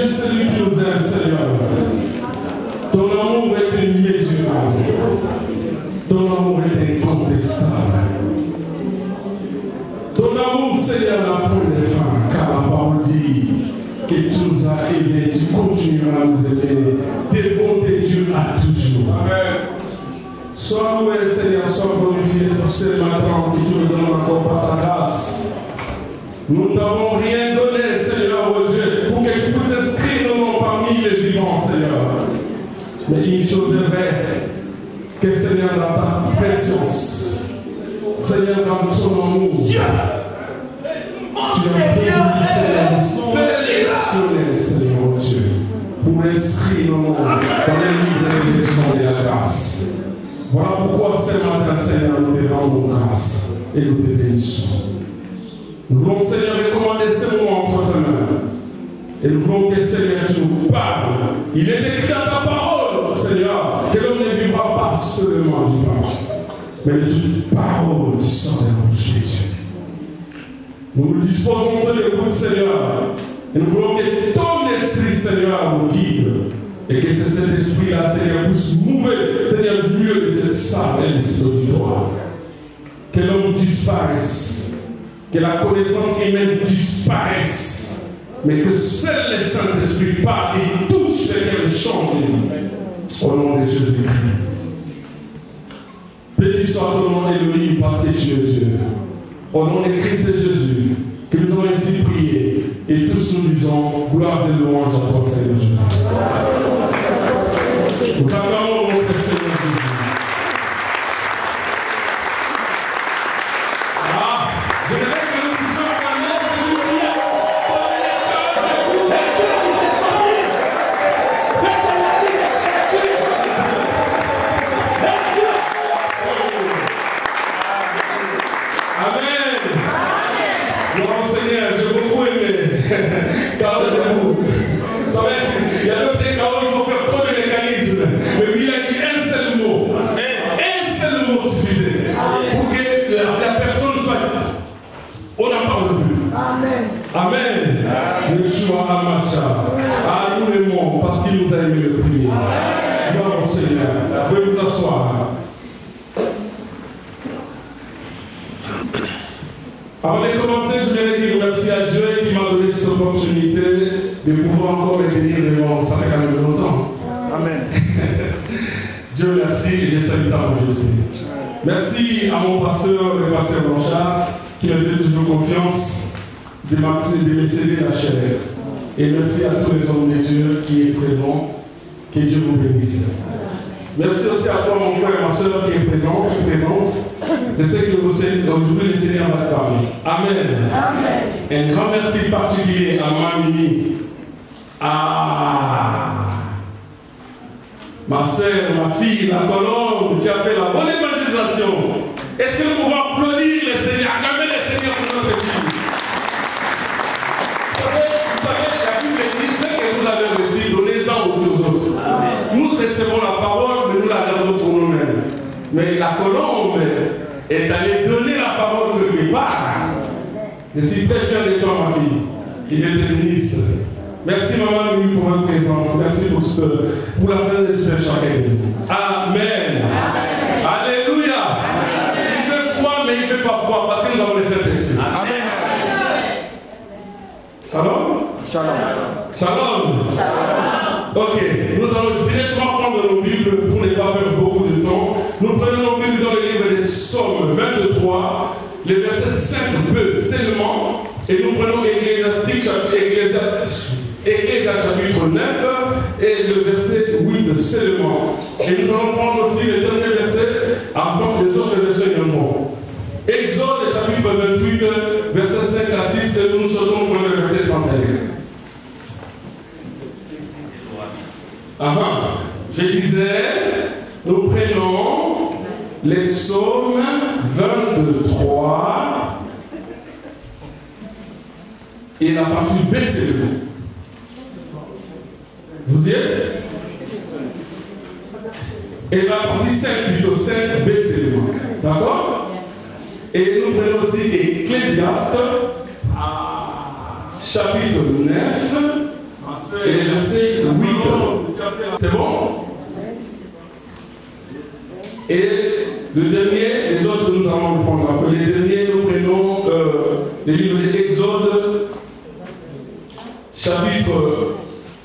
es celui qui nous aime, Seigneur. Ton amour est immesurable. Ton amour est incontestable. Ton amour, Seigneur, n'a point de fin, car la parole dit que tu nous as aimés, tu continueras à nous aimer. Tes bontés durent à toujours. Amen. Sois loué, Seigneur, sois glorifié pour ce matin que tu nous donnes encore par ta grâce. Nous ne t'avons rien donné, Seigneur, au Dieu, pour que tu puisses inscrire nos noms parmi les vivants, Seigneur. Mais une chose est vraie, que Seigneur, dans ta présence, Seigneur, dans ton amour, tu as sélectionné, Seigneur, mon Dieu, pour inscrire nos noms dans les livres de leçons de la grâce. Voilà pourquoi ce matin, Seigneur, nous te rendons grâce et nous te bénissons. Nous voulons, Seigneur, recommander ce moment entre tes mains. Et nous voulons que, Seigneur, tu nous parles. Il est écrit dans ta parole, Seigneur, que l'homme ne vivra pas seulement du pain, mais de toute parole qui sort de la bouche de Dieu. Nous nous disposons de l'écoute, Seigneur. Et nous voulons que ton esprit, Seigneur, nous guide. Et que cet esprit-là, Seigneur, puisse mouver, Seigneur, du milieu de ce salle et de cet auditoire. Que l'homme disparaisse. Que la connaissance humaine disparaisse. Mais que seul le Saint-Esprit parle et touche et qu'elle change de vie. Au nom de Jésus-Christ. Béni soit ton nom, Elohim, parce que tu es Dieu. Au nom de Christ et Jésus, que nous allons ainsi prier. Et tous nous disons, gloire et louange à toi, Seigneur Jésus. Nous acclamons notre Seigneur Jésus. Je voudrais que nous puissions acclamer celui Amen. Gloire au Seigneur, j'ai beaucoup aimé. Gardez-vous. Vous savez, il y a d'autres cas où il faut faire trop de mécanismes. Mais lui, il a dit un seul mot. Un seul mot suffisait. Pour que la personne soit. On n'en parle plus. Amen. Amen. Yeshua Amacha. Ah, nous l'aimons parce qu'il nous a aimé le premier. Gloire au Seigneur. Veuillez vous asseoir. Avant de commencer, je voudrais dire merci à Dieu qui m'a donné cette opportunité de pouvoir encore revenir devant. Ça fait quand même longtemps. Amen. Dieu merci et je salue ta majesté. Merci à mon pasteur, le pasteur Blanchard, qui me fait toujours confiance de m'accéder la chair. Et merci à tous les hommes de Dieu qui est présent. Que Dieu vous bénisse. Merci aussi à toi, mon frère et ma soeur qui est présente. Je sais que aujourd'hui le Seigneur va te parler. Amen. Amen. Un grand merci particulier à Mamie. Ma soeur, ma fille, la colombe, tu as fait la bonne évangélisation. Est-ce que nous pouvons applaudir le Seigneur, acclamer le Seigneur pour notre fille? Vous savez, la Bible dit ce que vous avez reçu, donnez-en aussi aux autres. Amen. Nous recevons la parole, mais nous la gardons pour nous-mêmes. Mais la colombe est allée donner la parole quelque part. Je suis très fier de toi, ma fille. Qu'il te bénisse. Merci, maman, pour votre présence. Merci pour la présence de tout un chacun de nous. Amen. Amen. Alléluia. Amen. Il fait froid, mais il ne fait pas froid parce que nous avons le Saint-Esprit. Amen. Shalom. Shalom. Shalom. Shalom. Ok, nous allons directement prendre nos Bibles pour ne pas perdre beaucoup de temps. Nous prenons nos Bibles dans le livre des Psaumes 23, le verset 5b seulement, et nous prenons Ecclésiastes chapitre 9 et le verset 8 seulement. Et nous allons prendre aussi le dernier verset avant les autres versets également. Exode chapitre 28, verset 5 à 6, et nous sautons pour le verset 31. Je disais, nous prenons les psaumes 23 et la partie B, c'est le. Vous y êtes? Et la partie 5, plutôt 5B, c'est le. D'accord? Et nous prenons aussi Ecclésiaste, chapitre 9. et le verset 8. C'est bon? Et le dernier, les autres nous allons le prendre un peu. Les derniers, nous prenons le livre de l'Exode, chapitre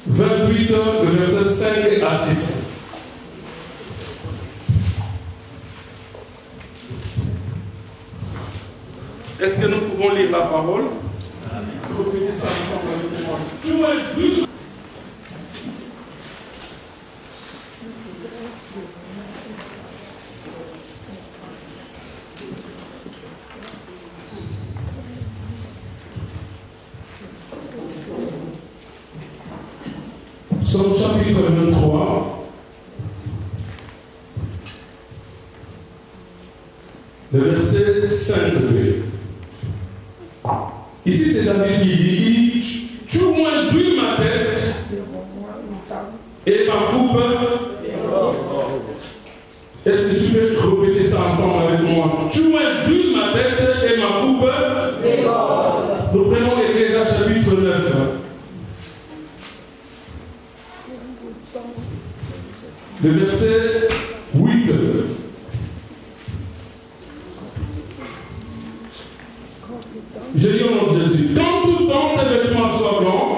28, le verset 5 à 6. Est-ce que nous pouvons lire la parole? Reprenez ça ensemble avec moi. Tu es Psaume chapitre 23, le verset 5b. Ici, c'est David qui dit, tu m'induis ma tête et ma coupe. Est-ce que tu peux répéter ça ensemble avec moi? Tu m'induis ma tête et ma coupe. Nous prenons Ecclésiaste chapitre 9. Le verset 8. Je lis au nom de Jésus. Quand tout temps tes vêtements soient blancs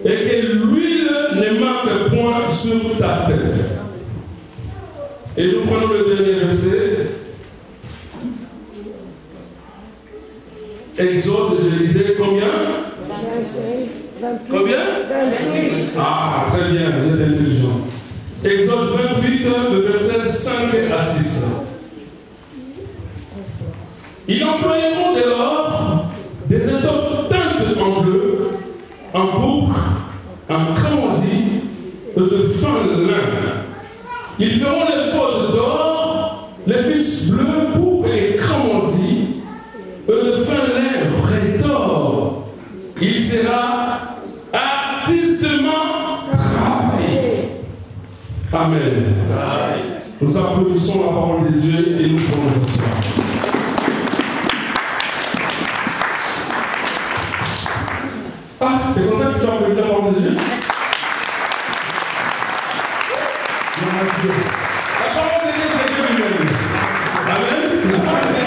et que l'huile ne manque point sur ta tête. Et nous prenons le dernier verset. Exode, je lisais combien? 28. Combien? 28. Ah, très bien, vous êtes intelligent. Exode 28, le verset 5 à 6. Ils emploieront dehors des étoffes teintes en bleu, en pourpre, en cramoisi et de fin lin. Ils feront les faux d'or, les fils bleus, pourpre et cramoisi et de fin lin vrai d'or. Il sera artistement travaillé. Amen. Nous applaudissons la parole de Dieu et nous prenons ce soir. Ah, c'est comme ça que tu as applaudi la parole de Dieu? La parole de Dieu, c'est Dieu lui-même. Amen.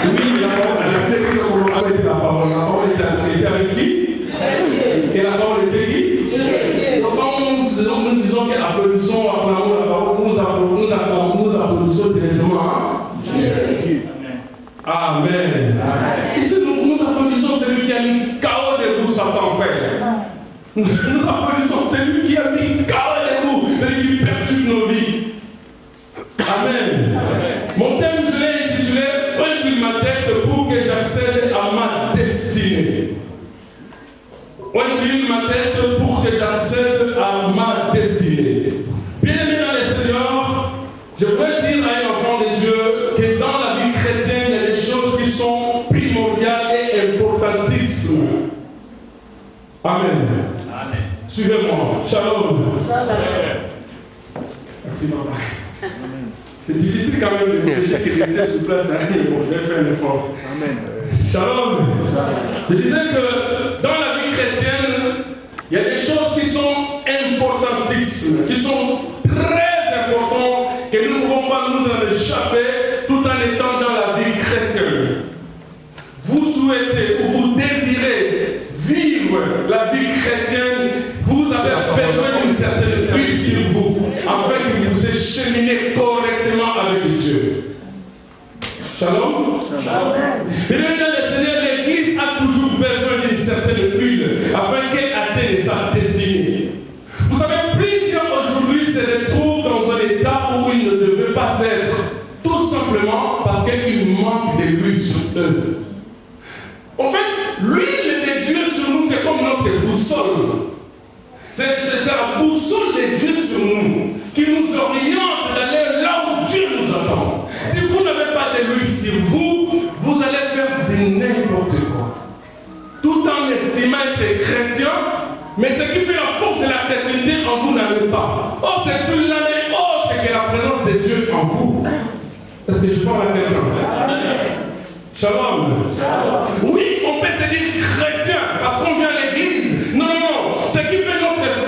Oui, la parole, elle a été commencée avec la parole. La parole était avec qui? Et la parole était qui? Donc quand nous disons qu'applaudissons, acclamons la parole, nous applaudissons directement à Dieu. Amen. Ici, nous applaudissons celui qui a mis KO debout Satan, frère. Nous applaudissons celui qui a mis KO debout, celui qui perturbe nos vies. Amen. Mon thème, je l'ai intitulé Incline ma tête pour que j'accède à ma destinée. Incline ma tête pour que j'accède à ma destinée. Bien-aimé dans les Seigneurs, je voudrais dire à un enfant de Dieu que dans la vie chrétienne, il y a des choses qui sont primordiales et importantissimes. Amen. Amen. Suivez-moi. Shalom. Shalom. Merci, maman. C'est difficile quand même de rester sur place. Bon, je vais faire un effort. Amen. Shalom. Je disais que dans la vie chrétienne, il y a des choses qui sont importantissimes, qui sont très importantes, que nous ne pouvons pas nous en échapper tout en étant dans la vie chrétienne. Vous souhaitez ou vous désirez vivre la vie chrétienne, vous avez besoin d'une certaine huile sur vous, afin que vous cheminez correctement avec Dieu. Shalom. Shalom. Bien-aimés dans le Seigneur, l'Église a toujours besoin d'une certaine huile, afin qu'elle atteigne sa destinée. Vous savez, plusieurs aujourd'hui se retrouvent dans un état où ils ne devaient pas être, tout simplement parce qu'il manque de l'huile sur eux. En fait, l'huile de Dieu sur nous, c'est comme notre boussole. C'est la boussole de Dieu sur nous qui nous oriente d'aller là où Dieu nous attend. Si vous n'avez pas de l'huile sur vous, vous allez faire de n'importe quoi. Tout en estimant être chrétien, mais ce qui fait la force de la chrétienté en vous n'avez pas. Oh, c'est une année autre que la présence de Dieu en vous. Est-ce que je parle à quelqu'un? Shalom. Oui, on peut se dire chrétien parce qu'on vient à l'église. Non, non, non. Ce qui fait notre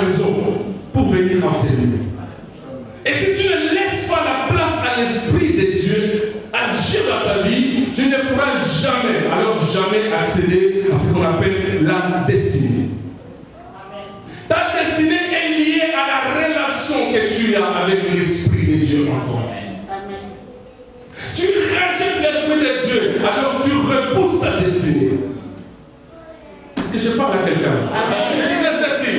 la maison pour venir enseigner. Et si tu ne laisses pas la place à l'Esprit de Dieu agir dans ta vie, tu ne pourras jamais, alors jamais accéder à ce qu'on appelle la destinée. Ta destinée est liée à la relation que tu as avec l'Esprit de Dieu en toi. Tu rejettes l'Esprit de Dieu, alors tu repousses ta destinée. Est-ce que je parle à quelqu'un? Je disais ceci.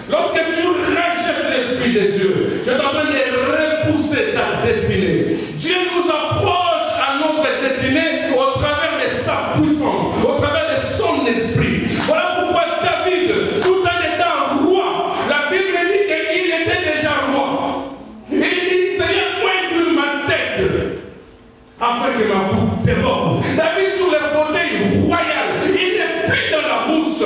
Lorsque tu rejettes l'Esprit de Dieu, tu es en train de repousser ta destinée. Dieu nous approche à notre destinée au travers de sa puissance, au travers de son esprit. Voilà pourquoi David, tout en étant roi, la Bible dit qu'il était déjà roi. Il dit, Seigneur, pointe ma tête afin que ma bouche déborde. David sur le fauteuil royal, il n'est plus dans la bourse.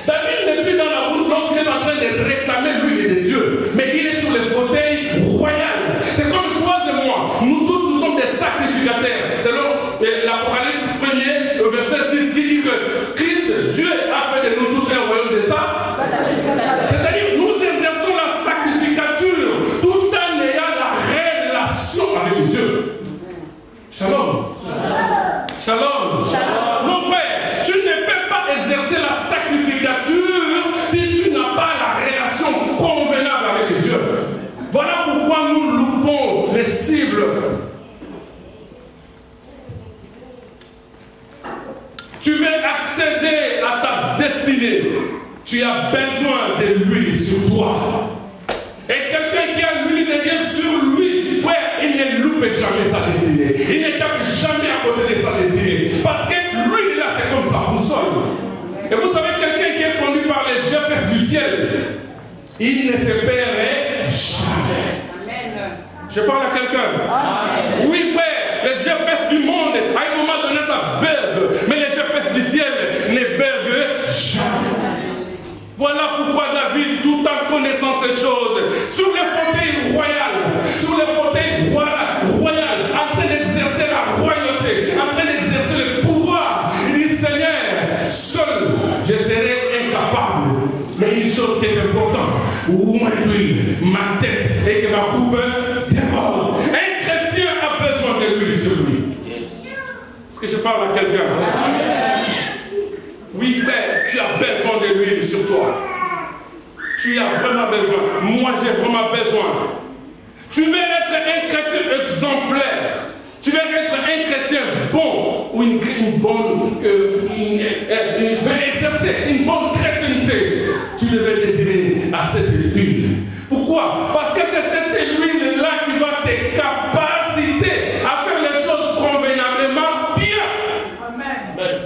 David n'est plus dans la bourse lorsqu'il est en train de réclamer l'huile de Dieu, mais il est sur le fauteuil royal. C'est comme toi et moi, nous tous nous sommes des sacrificateurs. Selon l'Apocalypse 1er, verset 6, il dit que Christ, Dieu a fait de nous tous un royaume de ça. C'est-à-dire, nous exerçons la sacrificature tout en ayant la relation avec Dieu. Shalom. Shalom. Shalom. Mon frère, tu ne peux pas exercer la sacrificature si tu n'as pas la relation convenable avec Dieu. Voilà pourquoi nous loupons les cibles. Tu veux accéder à ta destinée, tu as besoin de l'huile sur toi. Et quelqu'un qui a l'huile de Dieu sur lui, frère, il ne loupe jamais sa destinée. Il ne tape jamais à côté de sa destinée. Parce que l'huile là, c'est comme sa boussole. Et vous savez, quelqu'un qui est conduit par les GPS du ciel, il ne se perdrait jamais. Amen. Je parle à quelqu'un. Oui, frère, les GPS du monde, à un moment donné, ça bergue. Mais les GPS du ciel ne berguent jamais. Voilà pourquoi David, tout en connaissant ces choses, sur le fauteuil royal, en train d'exercer la royauté, en train d'exercer le pouvoir, il dit, Seigneur, seul, je serai incapable. Mais une chose qui est importante, où ma tête et que ma coupe déborde. Un chrétien a besoin de l'huile sur lui. Est-ce que je parle à quelqu'un? Oui, frère, tu as besoin de l'huile sur toi. Tu as vraiment besoin. Moi, j'ai vraiment besoin. Tu veux être un chrétien exemplaire. Tu veux être un chrétien bon ou une bonne, exercer une bonne chrétienté. Tu devais désirer à cette huile. Pourquoi? Parce que c'est cette huile-là qui va te capaciter à faire les choses convenablement bien. Amen.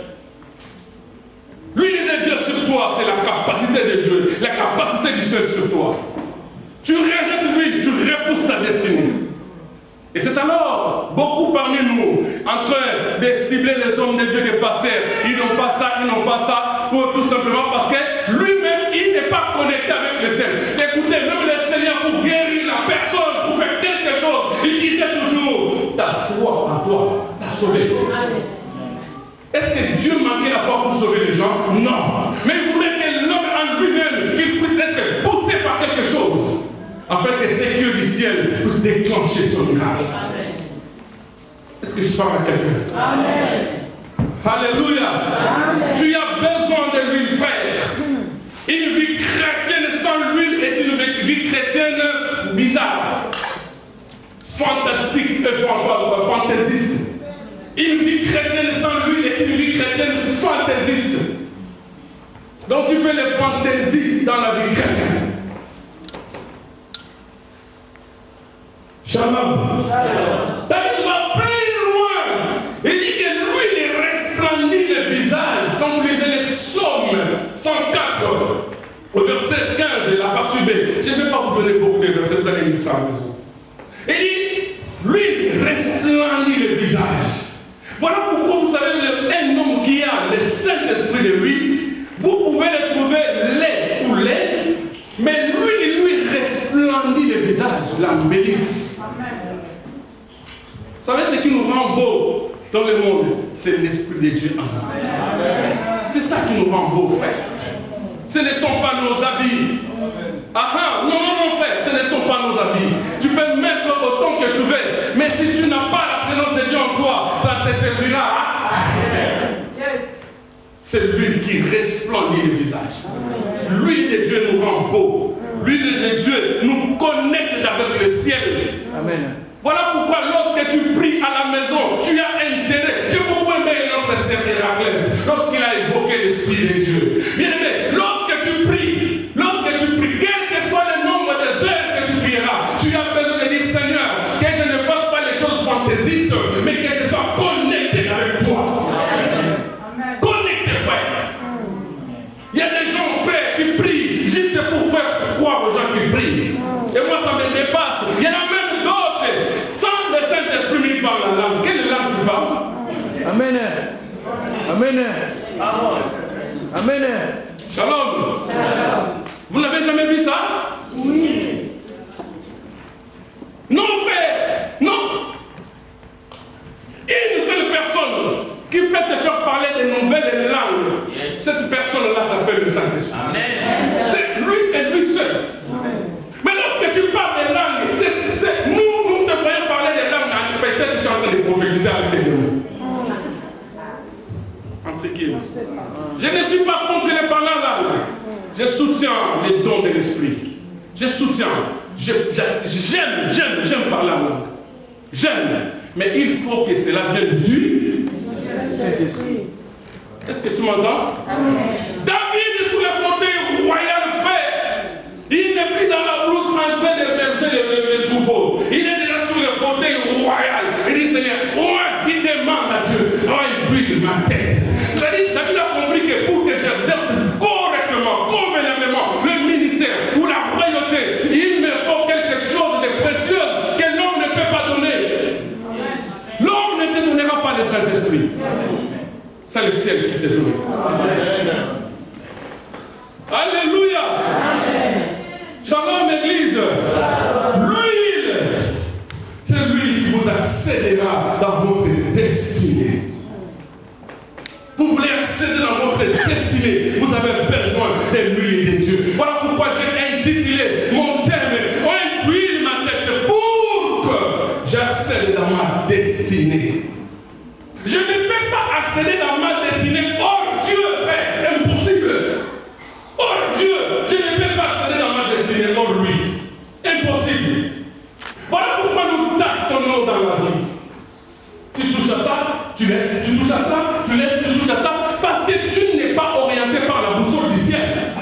L'huile de Dieu sur toi, c'est la capacité de Dieu, la capacité du ciel sur toi. Tu rejettes l'huile, tu repousses ta destinée. Et c'est alors beaucoup parmi nous en train de cibler les hommes de Dieu, des pasteurs. Ils n'ont pas ça, pour tout simplement parce que lui-même, il n'est pas connecté avec le ciel. Écoutez, même le Seigneur, pour guérir la personne, pour faire quelque chose, il disait toujours, ta foi en toi t'a sauvé. Est-ce que Dieu manquait la foi pour sauver les gens? Non. Mais il voulait que l'homme en lui-même, qu'il puisse être poussé par quelque chose, afin que ces dieux du ciel puissent déclencher son miracle. Est-ce que je parle à quelqu'un? Amen. Alléluia. Amen. Tu as besoin de l'huile, frère. Une vie chrétienne sans l'huile est une vie chrétienne bizarre, fantastique, fantaisiste. Une vie chrétienne sans l'huile est une vie chrétienne fantaisiste. Donc tu fais les fantaisies dans la vie chrétienne. Shalom. David va plus loin. Il dit que l'huile resplendit le visage. Quand vous lisez les psaumes 104, au verset 15, la partie B. Je ne vais pas vous donner beaucoup de versets, vous allez lire ça à la maison. Il dit, l'huile resplendit le visage. Voilà pourquoi vous savez, un homme qui a le Saint-Esprit de lui, vous pouvez le trouver laid ou laid, mais lui resplendit le visage, la mélisse. Vous savez ce qui nous rend beau dans le monde? C'est l'Esprit de Dieu en nous. C'est ça qui nous rend beau, frère. Ce ne sont pas nos habits. Ah, non, mon frère, ce ne sont pas nos habits. Tu peux mettre autant que tu veux, mais si tu n'as pas la présence de Dieu en toi, ça te servira. C'est l'huile qui resplendit le visage. L'huile de Dieu nous rend beau. L'huile de Dieu nous connecte avec le ciel. Amen. Voilà pourquoi lorsque tu pries à la maison, tu as intérêt. J'ai beaucoup aimé notre sœur Héraclès lorsqu'il a évoqué l'Esprit de Dieu. Bien aimé, lorsque tu pries, quel que soit le nombre de heures que tu prieras, tu as besoin de dire Seigneur, que je ne fasse pas les choses fantaisistes, mais que je sois connecté avec toi. Amen. Connecté, frère. Il y a des gens, frère, qui prient juste pour faire croire aux gens qui prient. Et moi, ça me dépasse. Il y en a même d'autres, sans le Saint-Esprit, ils parlent la langue. Quelle langue tu parles? Amen. Amen. Amen. Shalom. Shalom. Vous n'avez jamais vu ça? Oui. Non, frère. Non. Une seule personne qui peut te faire parler de nouvelles langues, cette personne-là s'appelle le Saint-Esprit. Amen. C'est lui et lui seul. Amen. Mais lorsque tu parles des langues, nous devrions parler des langues, peut-être que tu es en train de prophétiser avec des démons. Entre qui? Je ne suis pas contre les parlants langues. Je soutiens les dons de l'esprit. Je soutiens. J'aime parler la langue. J'aime. Mais il faut que cela vienne du Saint-Esprit. Est-ce que tu m'entends? David est sous le fauteuil royal fait. Il n'est plus dans la brousse en train d'héberger les troupeaux. Il est déjà sous le fauteuil royal. Il dit Seigneur, il demande à Dieu. Il brûle ma tête. C'est-à-dire, David a compris que pour que j'exerce correctement, convenablement le ministère ou la royauté, il me faut quelque chose de précieux que l'homme ne peut pas donner. L'homme ne te donnera pas le Saint-Esprit. C'est le ciel qui te donne. Alléluia. Shalom, Église. L'huile, c'est l'huile qui vous accédera dans votre destinée. Vous voulez accéder dans votre destinée, vous avez besoin de l'huile de Dieu. Voilà pourquoi j'ai intitulé mon thème « Huile ma tête pour que j'accède dans ma destinée ». Je ne peux pas accéder dans ma destinée hors Dieu, frère, impossible. Hors Dieu, je ne peux pas accéder dans ma destinée hors lui. Impossible. Voilà pourquoi nous tâtonnons dans la vie. Tu touches à ça, tu laisses, tu touches à ça, tu laisses, tu touches à ça, parce que tu n'es pas orienté par la boussole du ciel.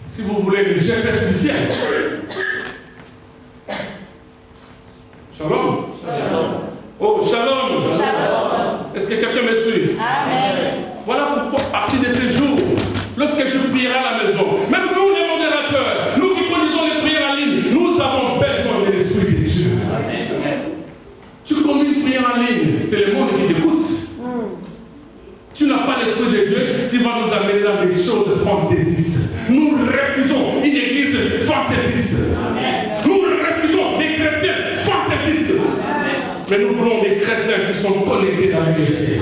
Si vous voulez le GPS du ciel. Shalom. Shalom. Oh, shalom. Shalom. Est-ce que quelqu'un me suit? Amen. Voilà pourquoi, à partir de ces jours, lorsque tu prieras à la maison, même nous les modérateurs, nous qui conduisons les prières en ligne, nous avons besoin de l'Esprit de Dieu. Amen. Tu conduis une prière en ligne, c'est le monde qui t'écoute. Tu n'as pas l'Esprit de Dieu, tu vas nous amener dans des choses fantaisistes. Nous refusons une église fantaisiste. Amen. Nous refusons des chrétiens fantaisistes. Amen. Mais nous voulons des chrétiens qui sont connectés avec le ciel.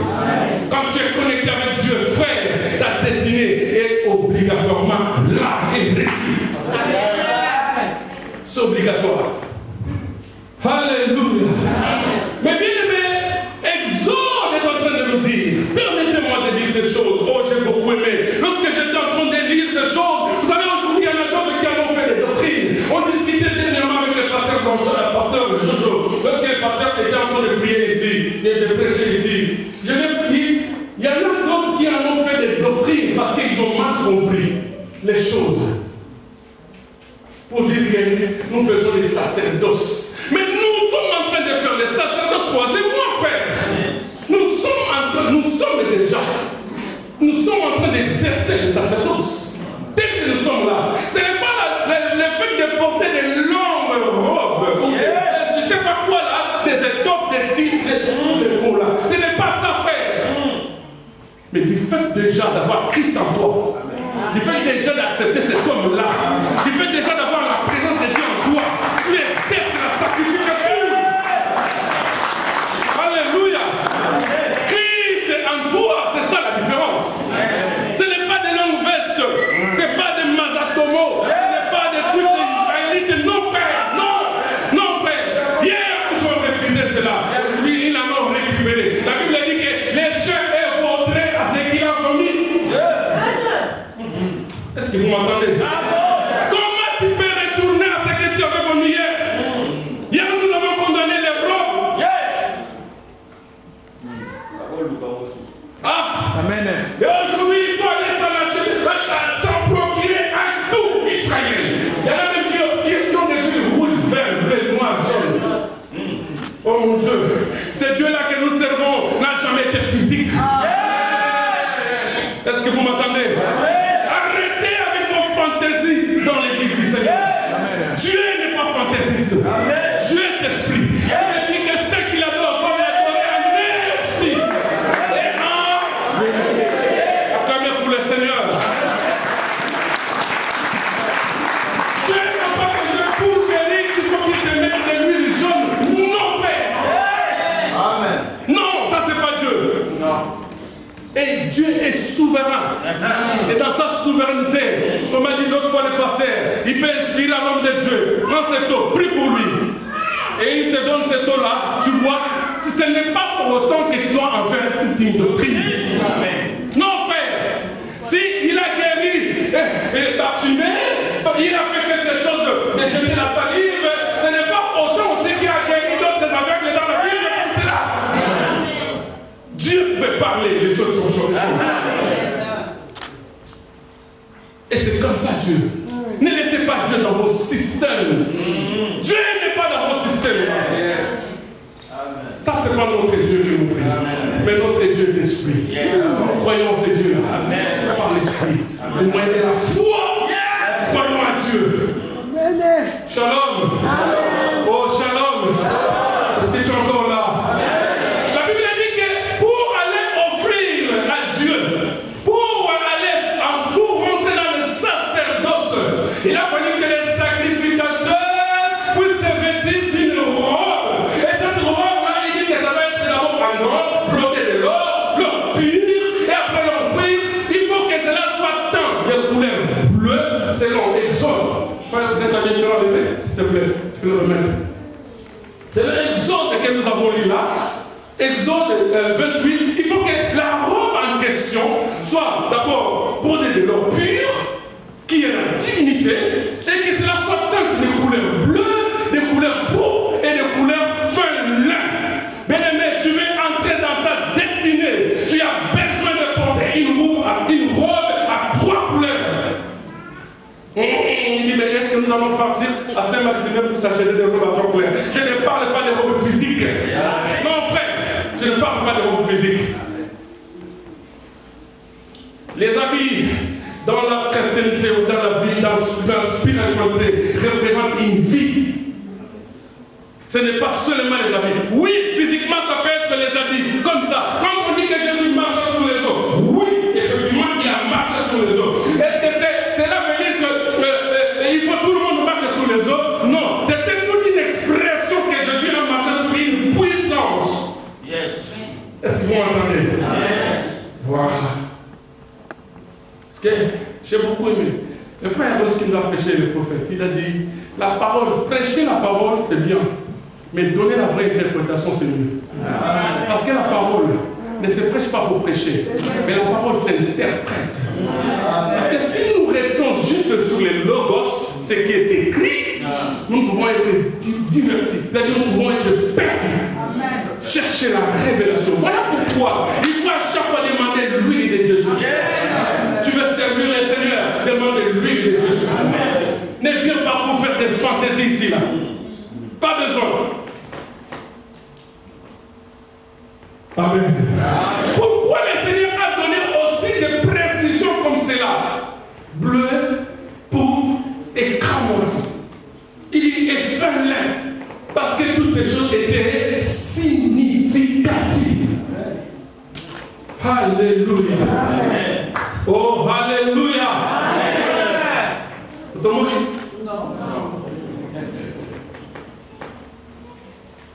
Quand tu es connecté avec Dieu, frère, ta destinée est obligatoirement là et réussie. C'est obligatoire. Alléluia. Mais bien aimé, Exode est en train de nous dire, permettez-moi de dire ces choses. Oh, j'ai beaucoup aimé. Lorsque j'étais en train de lire ces choses, vous savez, aujourd'hui, il y en a d'autres qui ont fait des doctrines. On discutait dernièrement avec le pasteur Jojo. Lorsque le pasteur était en train de prier ici, de prêcher ici, je vais dire, il y en a d'autres qui en ont fait des doctrines parce qu'ils ont mal compris les choses. Pour dire que nous faisons les sacerdoces. Mais nous sommes en train de faire les sacerdoces croisez-moi, frère. Nous sommes en train d'exercer les sacerdoces. Dès que nous sommes là, ce n'est pas le fait de porter des longues robes, ou je ne sais pas quoi là, des étoffes, des titres, des mots là. Ce n'est pas ça, frère. Mais du fait déjà d'avoir Christ en toi, du fait déjà d'accepter cet homme-là, du fait déjà d'avoir la présence de Dieu en toi, tu exerces la sacrificature. Alléluia. Christ est en toi, c'est ça la différence. Ce n'est pas des longues vestes, ce n'est pas des mazatomo, Est-ce que vous m'entendez? Comment tu peux retourner à ce que tu avais connu hier? Hier, nous avons condamné les robes. Ah! Amen. Et aujourd'hui, il faut aller s'en procurer un tout Israël. Il y en a même qui ont des yeux rouges, verts, bleus, noirs, jaunes. Oh mon Dieu, ce Dieu-là que nous servons n'a jamais été physique. Est-ce que vous m'entendez? Arrêtez avec vos fantaisies dans l'église du Seigneur. Dieu n'est pas fantaisiste. Dieu est esprit. Il dit que ceux qui l'adorent doivent l'adorer en esprit. Acclamez pour le Seigneur. Dieu n'a pas besoin pour guérir, il faut qu'il te mette de l'huile jaune. Non, frère. Amen. Non, ça c'est pas Dieu. Non. Et Dieu est souverain. Et dans sa souveraineté, comme a dit l'autre fois le pasteur, il peut inspirer à l'homme de Dieu. Prends cette eau, prie pour lui. Et il te donne cette eau-là, tu vois, ce n'est pas pour autant que tu dois en faire une doctrine. Non, frère. Si il a guéri, il a fait quelque chose de jeter la salive, ce n'est pas autant aussi qu'il a guéri d'autres aveugles dans la Bible comme cela. Dieu peut parler, les choses sont changées. Et c'est comme ça Dieu. Ne laissez pas Dieu dans vos systèmes. Dieu n'est pas dans vos systèmes. Ça, c'est pas notre Dieu qui nous prie. Mais notre Dieu est l'esprit. Croyons en ces dieux-là. Par l'esprit. Vous moyez la foi. Croyons à Dieu. Shalom. Oh, shalom. Est-ce que tu es encore là? La Bible dit que pour aller offrir à Dieu, pour rentrer dans le sacerdoce, il a fallu que les sacrificateurs puissent se vêtir d'une robe. Et cette robe-là, il dit que ça va être d'abord en or, brodé de l'or pur, et après l'or pur, il faut que cela soit teint de couleur bleue, selon Exode. Frère, descendez, tu vas lever, s'il te plaît, tu peux le remettre. C'est l'Exode que nous avons lu là. Exode 28. Il faut que la robe en question soit d'abord brodée de l'or pur, qui est la divinité, et que cela soit teint de couleurs bleues, de couleurs pourpres et de couleurs fin lin. Bien-aimé, tu veux entrer dans ta destinée. Tu as besoin de porter une robe à 3 couleurs. Il dit, mais est-ce que nous allons partir à Saint-Maximin pour s'acheter des robes à 3 couleurs? Je ne parle pas des robes physiques. Non, frère, je ne parle pas des robes physiques. Les habits dans la chrétienté ou dans la vie, dans la spiritualité, représentent une vie. Ce n'est pas seulement les habits. Oui, physiquement, ça peut être les habits, comme ça. Quand on dit que Jésus marche sur les eaux, oui, effectivement, il a marché sur les eaux. Est-ce que cela veut dire qu'il faut tout le monde marcher sur les eaux? Non, c'était toute une expression que Jésus a marché sur une puissance. Yes. Est-ce que vous m'entendez? Yes. Voilà. Parce que j'ai beaucoup aimé. Le frère, lorsqu'il nous a prêché le prophète, il a dit, la parole, prêcher la parole, c'est bien. Mais donner la vraie interprétation, c'est mieux. Parce que la parole ne se prêche pas pour prêcher, mais la parole s'interprète. Parce que si nous restons juste sur les logos, ce qui est écrit, nous pouvons être divertis. C'est-à-dire nous pouvons être perdus. Chercher la révélation. Voilà pourquoi il faut à chaque fois demander l'huile de Dieu. Tu veux servir le Seigneur, demande l'huile de Dieu. Ne viens pas pour faire des fantaisies ici, là. Pas besoin. Amen. Pourquoi le Seigneur a donné aussi des précisions comme cela? Bleu, pourpre et cramoisi. Il dit et fin lin. Parce que toutes ces choses étaient significatives. Alléluia. Amen. Oh, alléluia. Vous t'en non.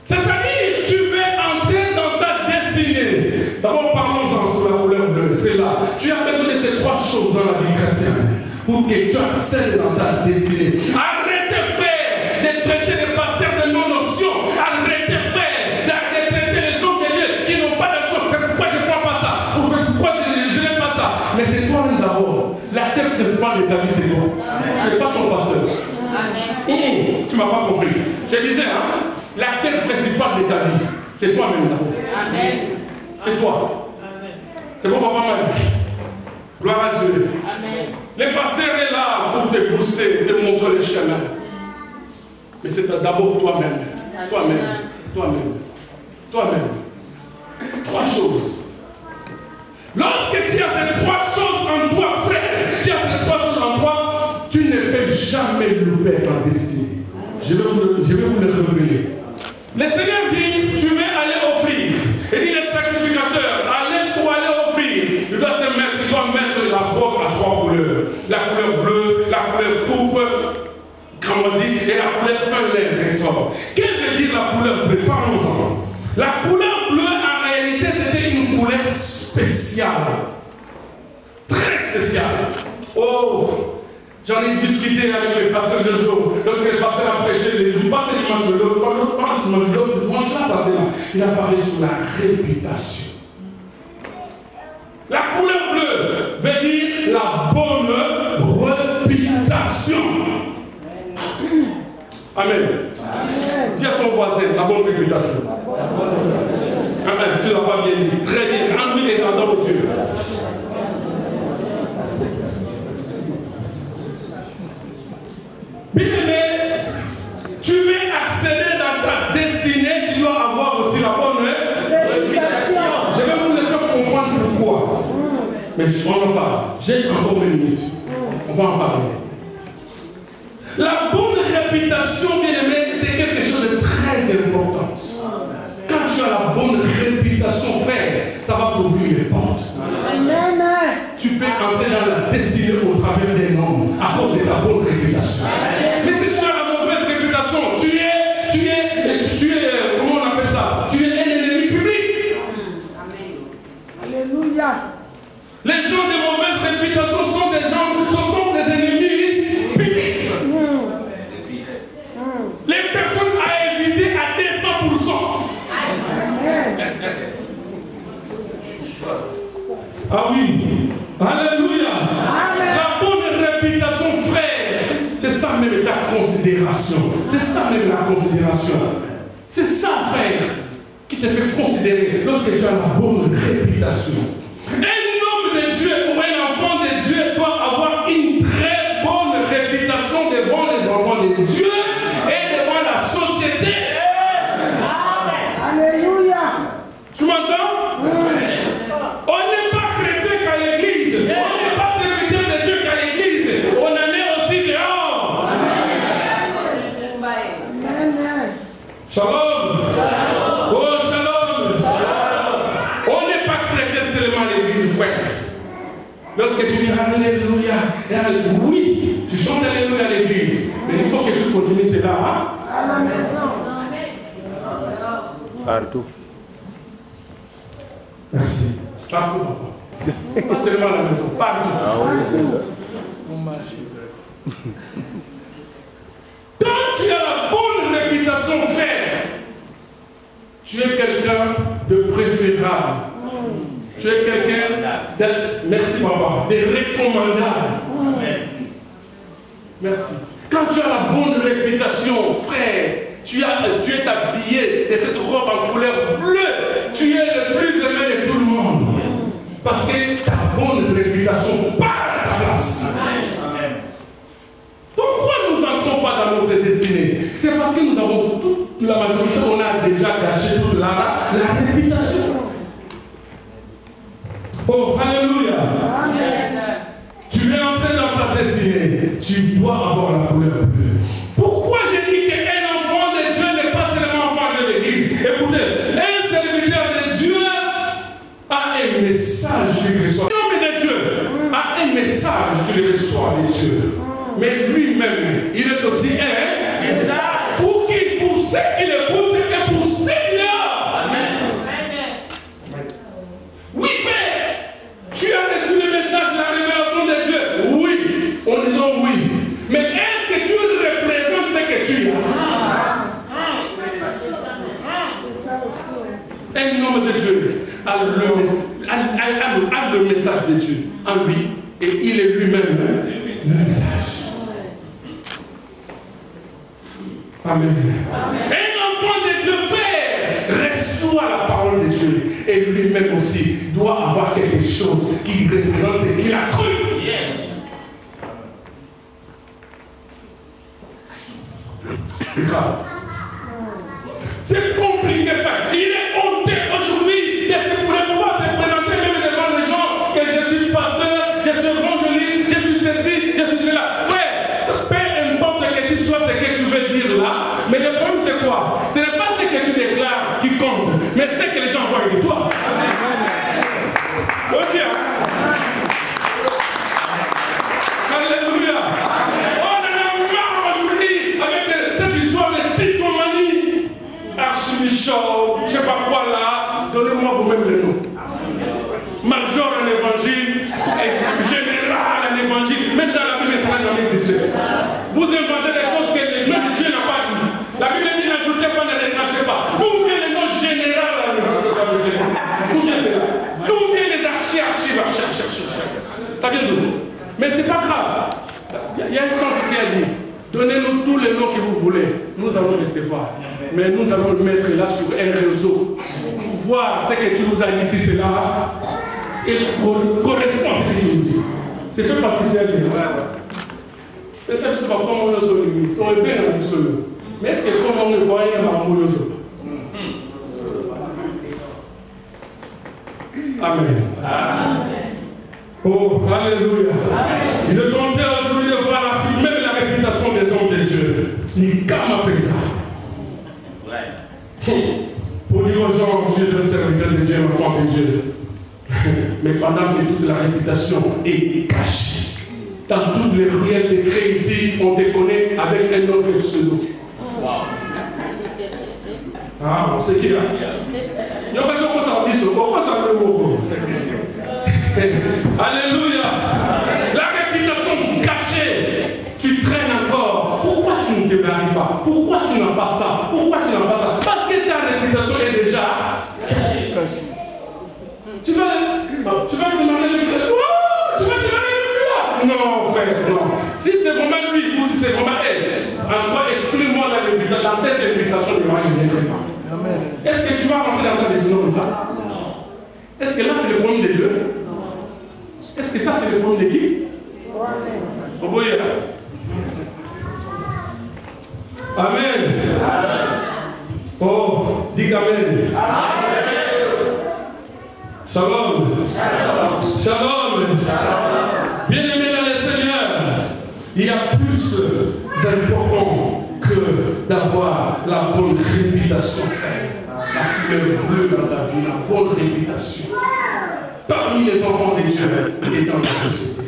C'est-à-dire, tu veux entrer dans ta destinée. D'abord, parlons-en sur la couleur bleue. C'est là. Tu as besoin de ces 3 choses dans la vie chrétienne pour que tu accèdes dans ta destinée. Arrête de faire, de traiter les pasteurs de non-option. Arrête de faire, de traiter les hommes de Dieu qui n'ont pas d'option. Pourquoi je ne prends pas ça? Pourquoi je n'aime pas ça? Mais c'est toi d'abord. La tête principal de ta vie, c'est toi. Ce n'est pas ton pasteur. Tu ne m'as pas compris. Je disais, hein, l'acteur principal de ta vie, c'est toi-même d'abord. C'est toi. C'est bon, papa m'a dit. Gloire à Dieu. Le pasteur est là pour te booster, te montrer le chemin. Mais c'est d'abord toi-même. Toi-même. Toi-même. Toi-même. 3 choses. Lorsque tu as ces 3 choses en toi, frère, tu as ces 3 choses en toi, tu ne peux jamais louper ta destinée. Je vais vous le révéler. Le Seigneur dit, tu veux aller offrir. Il dit, le sacrificateur, pour aller offrir, il doit mettre la robe à 3 couleurs. La couleur bleue, la couleur pourpre, cramoisie et la couleur fin lait. Qu'est-ce que veut dire la couleur bleue? Parlons-en. La couleur bleue, en réalité, c'était une couleur spéciale. Très spéciale. Oh, j'en ai discuté avec le pasteur Jojo. Lorsque le pasteur a prêché, il passait dimanche de l'autre, dimanche là, passé là. Il a parlé sur la réputation. La couleur bleue veut dire la bonne réputation. Amen. Dis à ton voisin, la bonne réputation. Amen. Tu l'as pas bien dit. Très bien. Enlevez les dents dans vos yeux. Bien-aimé, tu veux accéder dans ta destinée, tu dois avoir aussi la bonne réputation. Je vais vous le faire comprendre pourquoi. Mais on en parle. J'ai encore 1 minute. On va en parler. La bonne réputation, bien-aimé, c'est quelque chose de très important. Quand tu as la bonne réputation, frère, ça va t'ouvrir les portes. Tu peux entrer dans la destinée au travers des noms à cause de ta bonne réputation. Mais si tu as la mauvaise réputation, tu es, comment on appelle ça? Tu es un ennemi public. Alléluia. Les gens de mauvaise réputation sont des ennemis publics. Les personnes à éviter à 200%. Ah oui. Alléluia. La bonne réputation, frère, c'est ça même ta considération. C'est ça même la considération. C'est ça, frère, qui te fait considérer lorsque tu as la bonne réputation. Un homme de Dieu ou un enfant de Dieu doit avoir une très bonne réputation devant les enfants de Dieu et devant la société. Alléluia. Tu m'entends? On n'est pas chrétien qu'à l'église. On n'est pas serviteur de Dieu qu'à l'église. On en est aussi dehors. Shalom. Oh, shalom. On n'est pas chrétien seulement à l'église, frère. Lorsque tu dis Alléluia, oui, tu chantes Alléluia à l'église. Mais il faut que tu continues cela. Hein? À la maison. Partout. Merci. Partout, papa. Pas seulement à la maison, partout. Ah oui, Quand tu as la bonne réputation, frère, tu es quelqu'un de préférable. Tu es quelqu'un de, merci papa, de recommandable. Merci. Quand tu as la bonne réputation, frère, tu es habillé de cette robe en couleur bleue. Tu es le plus aimé de tout le monde. Parce que ta bonne réputation part à ta place. Amen. Pourquoi nous n'entrons pas dans notre destinée? C'est parce que nous avons toute la majorité, on a déjà gâché toute la réputation. Oh, alléluia. Amen. Tu es entré dans ta destinée. Tu dois avoir la couleur bleue. Pourquoi j'ai dit qu'un enfant de Dieu n'est pas seulement enfant de l'église? Écoutez, un serviteur de Dieu a un message qu'il reçoit. L'homme de Dieu a un message qu'il reçoit de Dieu. Mais lui-même, il est aussi un message. Pour qui? Pour ceux qui l'écoutent et pour Seigneur. Amen. Oui, frère, tu as reçu le message de la révélation de Dieu. Oui, on dit oui. Mais est-ce que tu représentes ce que tu as? Un homme de Dieu a le message de Dieu en lui et il est lui-même le message. Amen. Un enfant de Dieu, frère, reçoit la parole de Dieu. Et lui-même aussi doit avoir quelque chose qui représente ce qu'il a cru. Yes. C'est grave. C'est compliqué, frère. Il est honteux aujourd'hui de pouvoir se présenter même devant les gens que je suis pasteur, je suis évangéliste, je suis ceci, je suis cela. Frère, peu importe que tu sois ce que tu veux dire là, mais le problème c'est quoi? Ce n'est pas ce que tu déclares qui compte, mais ce que les gens voient de toi. Ok. Alléluia. On en a marre aujourd'hui avec cette histoire de Ticomanie. Archimichon, je ne sais pas quoi là, donnez-moi vous-même le nom. Major en évangile, général en évangile, même dans la Bible, ça n'a jamais existé. Vous inventez des choses que même Dieu n'a pas dit. La Bible dit n'ajoutez pas, ne décrachez pas. D'où vient le nom général en évangile? D'où vient cela? D'où vient les archives? Ça vient d'où? Mais c'est pas grave. Il y a un chant qui a dit donnez-nous tous les noms que vous voulez, nous allons recevoir. Mais nous allons le mettre là sur un réseau pour voir ce que tu nous as dit ici, c'est là. Et correspond à ce que tu nous dis. C'est fait par Christian. Mais ça ne se passe pas comme on le solide. On est bien dans le sol. Mais est-ce que comme on le voit, il y a un amour? Amen. Oh, alléluia. Il est tenté aujourd'hui de voir même la réputation des hommes de Dieu. Ni comme après ça. Pour dire aux gens, je suis un serviteur de Dieu, un enfant de Dieu. Mais pendant que toute la réputation est cachée, dans toutes les ruelles de créer ici, on te connaît avec un autre pseudo. Ah, on sait qui là. Il y a personne qui s'en dit, pourquoi ça me mot? Alléluia. La réputation cachée, tu traînes encore. Pourquoi tu ne te maries pas? Pourquoi tu n'as pas ça? Pourquoi tu n'as pas ça? Parce que ta réputation est déjà cachée. Tu vas demander le tu vas demander le là. Non, frère, non. Si c'est vraiment lui ou si c'est vraiment elle, encore exprime-moi la réputation, la tête de réputation de moi, je ne l'ai pas. Est-ce que tu vas rentrer dans ta décision comme ça? Est-ce que là c'est le problème de Dieu? Est-ce que ça c'est le problème de qui? Au bout Amen. Oh, dis Amen. Shalom. Shalom. Bien-aimés dans le Seigneur, il y a plus important que d'avoir la bonne réputation. La couleur bleue dans ta vie, la bonne réputation. Parmi les enfants de Dieu et dans la société,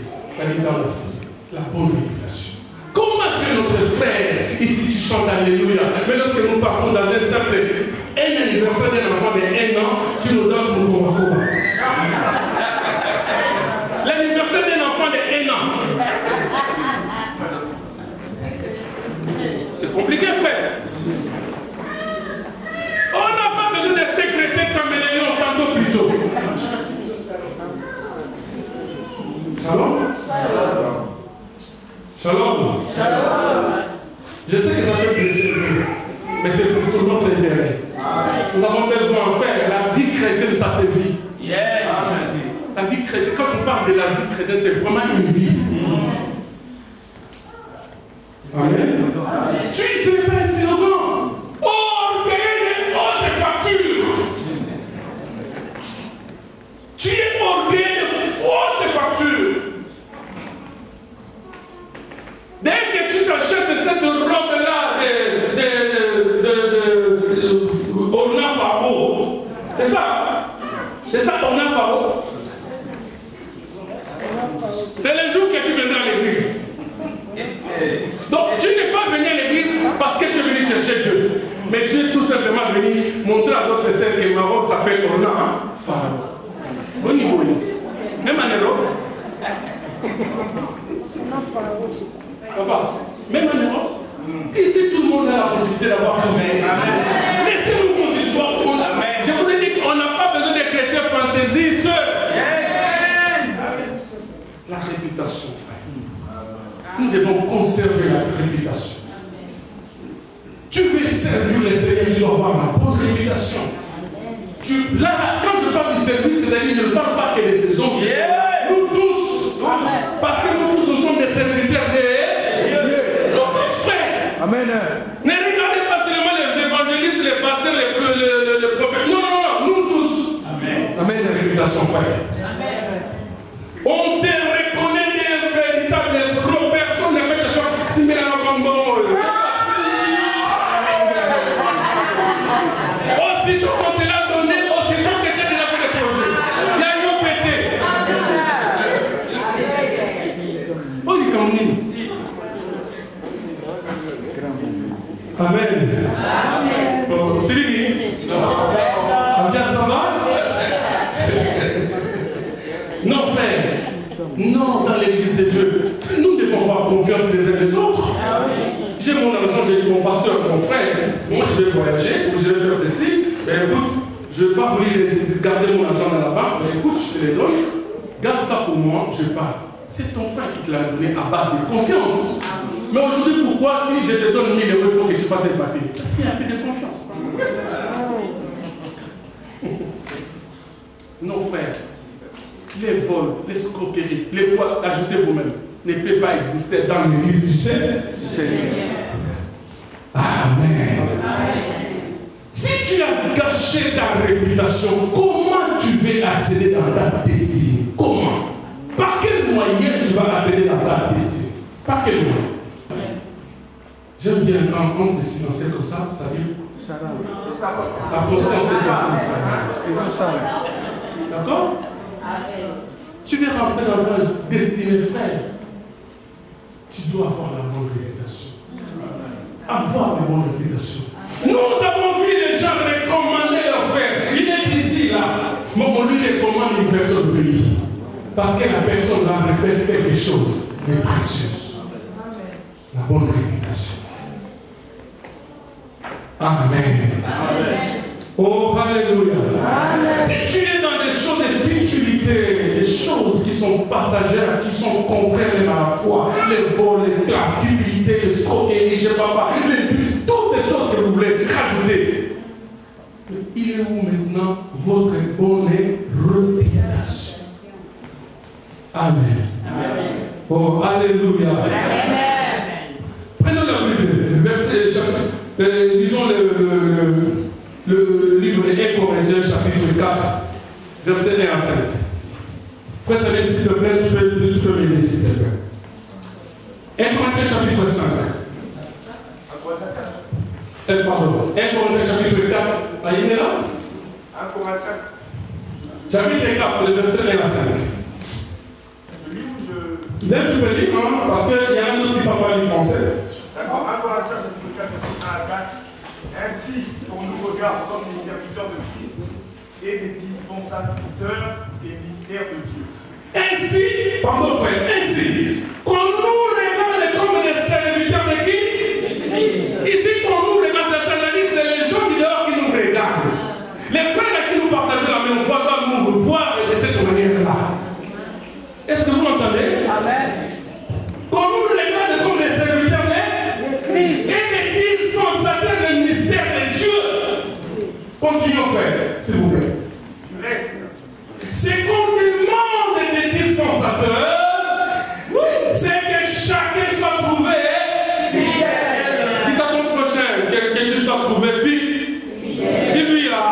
la bonne réputation. Comment tu es notre frère? Ici tu chantes Alléluia. Mais lorsque nous partons dans un simple anniversaire d'un enfant de 1 an, tu nous danses le combat. L'anniversaire d'un enfant de 1 an. C'est compliqué, frère. On n'a pas besoin de ces chrétiens caméléons tantôt plus tôt. Shalom. Shalom. Shalom. Je sais que ça peut blesser, mais c'est pour tout notre intérêt. Nous avons besoin de faire la vie chrétienne, ça se vit. Yes. La vie chrétienne, quand on parle de la vie chrétienne, c'est vraiment une vie. Amen. Tu ne fais pas un slogan. Oh, payer de factures. Tu es orgueilleux de fraude de factures. Dès que tu t'achètes cette robe-là de Orna Faro, c'est ça? C'est ça Orna Faro? C'est le jour que tu viendras à l'église. Donc tu n'es pas venu à l'église parce que tu es venu chercher Dieu. Mais tu es tout simplement venu montrer à d'autres sœurs que ma robe s'appelle Orna Faro. Au niveau, même en Europe. Papa, même en Europe, ici tout le monde a la possibilité d'avoir un laissez-nous nos histoires. Je vous ai dit qu'on n'a pas besoin de chrétiens fantaisistes. La réputation, frère. Nous devons conserver la réputation. Tu veux servir les Seigneurs, tu dois avoir la bonne réputation. Là, quand je parle du service, c'est-à-dire que je ne parle pas que des hommes. Nous tous, parce que nous tous, nous sommes des serviteurs de Dieu. Nous tous frères. Amen. Ne regardez pas seulement les évangélistes, les pasteurs, les prophètes. Non, non, non, nous tous. Amen. Amen, la réputation, frère. On te reconnaît des véritables escrocs. Personne ne peut te faire exprimer la maman. Aussitôt qu'on te l'a donné, aussitôt que tu as déjà fait le projet. Il y a une pété. On est comme nous. Amen. Amen. Sylvie. Bien, ça va? Non, frère. Non, dans l'église de Dieu. Nous devons avoir confiance les uns les autres. J'ai mon argent, j'ai dit mon pasteur, mon frère, moi je vais voyager, ou je vais faire ceci. Ben écoute, je ne vais pas vouloir garder mon argent dans la banque. Ben écoute, je te les donne. Garde ça pour moi, je pars. C'est ton frère qui te l'a donné à base de confiance. Mais aujourd'hui, pourquoi si je te donne 1000 euros, il faut que tu fasses le papier? Parce qu'il y a plus de confiance. Non, frère. Les vols, les escroqueries, les poids, ajoutez vous-même, ne peuvent pas exister dans l'église du Seigneur. Amen. Si tu as gâché ta réputation, comment tu veux accéder dans ta destinée? Comment? Par quel moyen tu vas accéder dans ta destinée? Par quel moyen? J'aime bien quand on se silencer comme ça, c'est-à-dire la constance est là. D'accord? Tu veux rentrer dans ta destinée, frère. Tu dois avoir la bonne réputation. Avoir la bonne réputation. Nous avons vu les gens recommander leurs frères. Il est ici, là. Mais on lui recommande une personne de lui. Parce que la personne là refait quelque chose de précieux. La bonne réputation. Amen. Amen. Oh, alléluia. Si tu es dans des choses de futilité, des choses qui sont passagères, qui sont contraires à la foi, les vols, la cupidité, les escroqueries, je ne sais pas, les bus, toutes les choses que vous voulez rajouter. Il est où maintenant votre bonne réputation? Amen. Amen. Oh, alléluia. Amen. Prenons la Bible, verset, lisons le livre des 1 Corinthiens, chapitre 4, verset 1 à 5. Frère Samuel, s'il te plaît, tu peux m'aider, s'il te plaît. 1 Corinthiens, chapitre 5. Pardon. 1 Corinthiens, chapitre 4. Ah, il est là? 1 Corinthiens. Chapitre 4, le verset 1 à 5. Là, tu peux lire, hein, parce qu'il y a un autre qui ne sait pas lire français. D'accord, 1 Corinthiens, chapitre 4, verset 1 à 4. Ainsi, qu'on nous regarde comme des serviteurs de Christ et des dispensateurs des mystères de Dieu. Ainsi, pardon frère, ainsi, qu'on nous regarde comme des serviteurs de qui? Ici, qu'on nous regarde, c'est les gens du dehors qui nous regardent. Les frères qui nous partagent la même foi doivent nous revoir de cette manière-là. Est-ce que vous m'entendez? Amen. Qu'on nous regarde comme des serviteurs de Christ et des dispensateurs des mystères de Dieu. Continuons, frère, s'il vous plaît. C'est qu'on demande des dispensateurs, c'est que chacun soit trouvé fidèle. Dis à ton prochain que tu sois trouvé fidèle. Dis-lui là.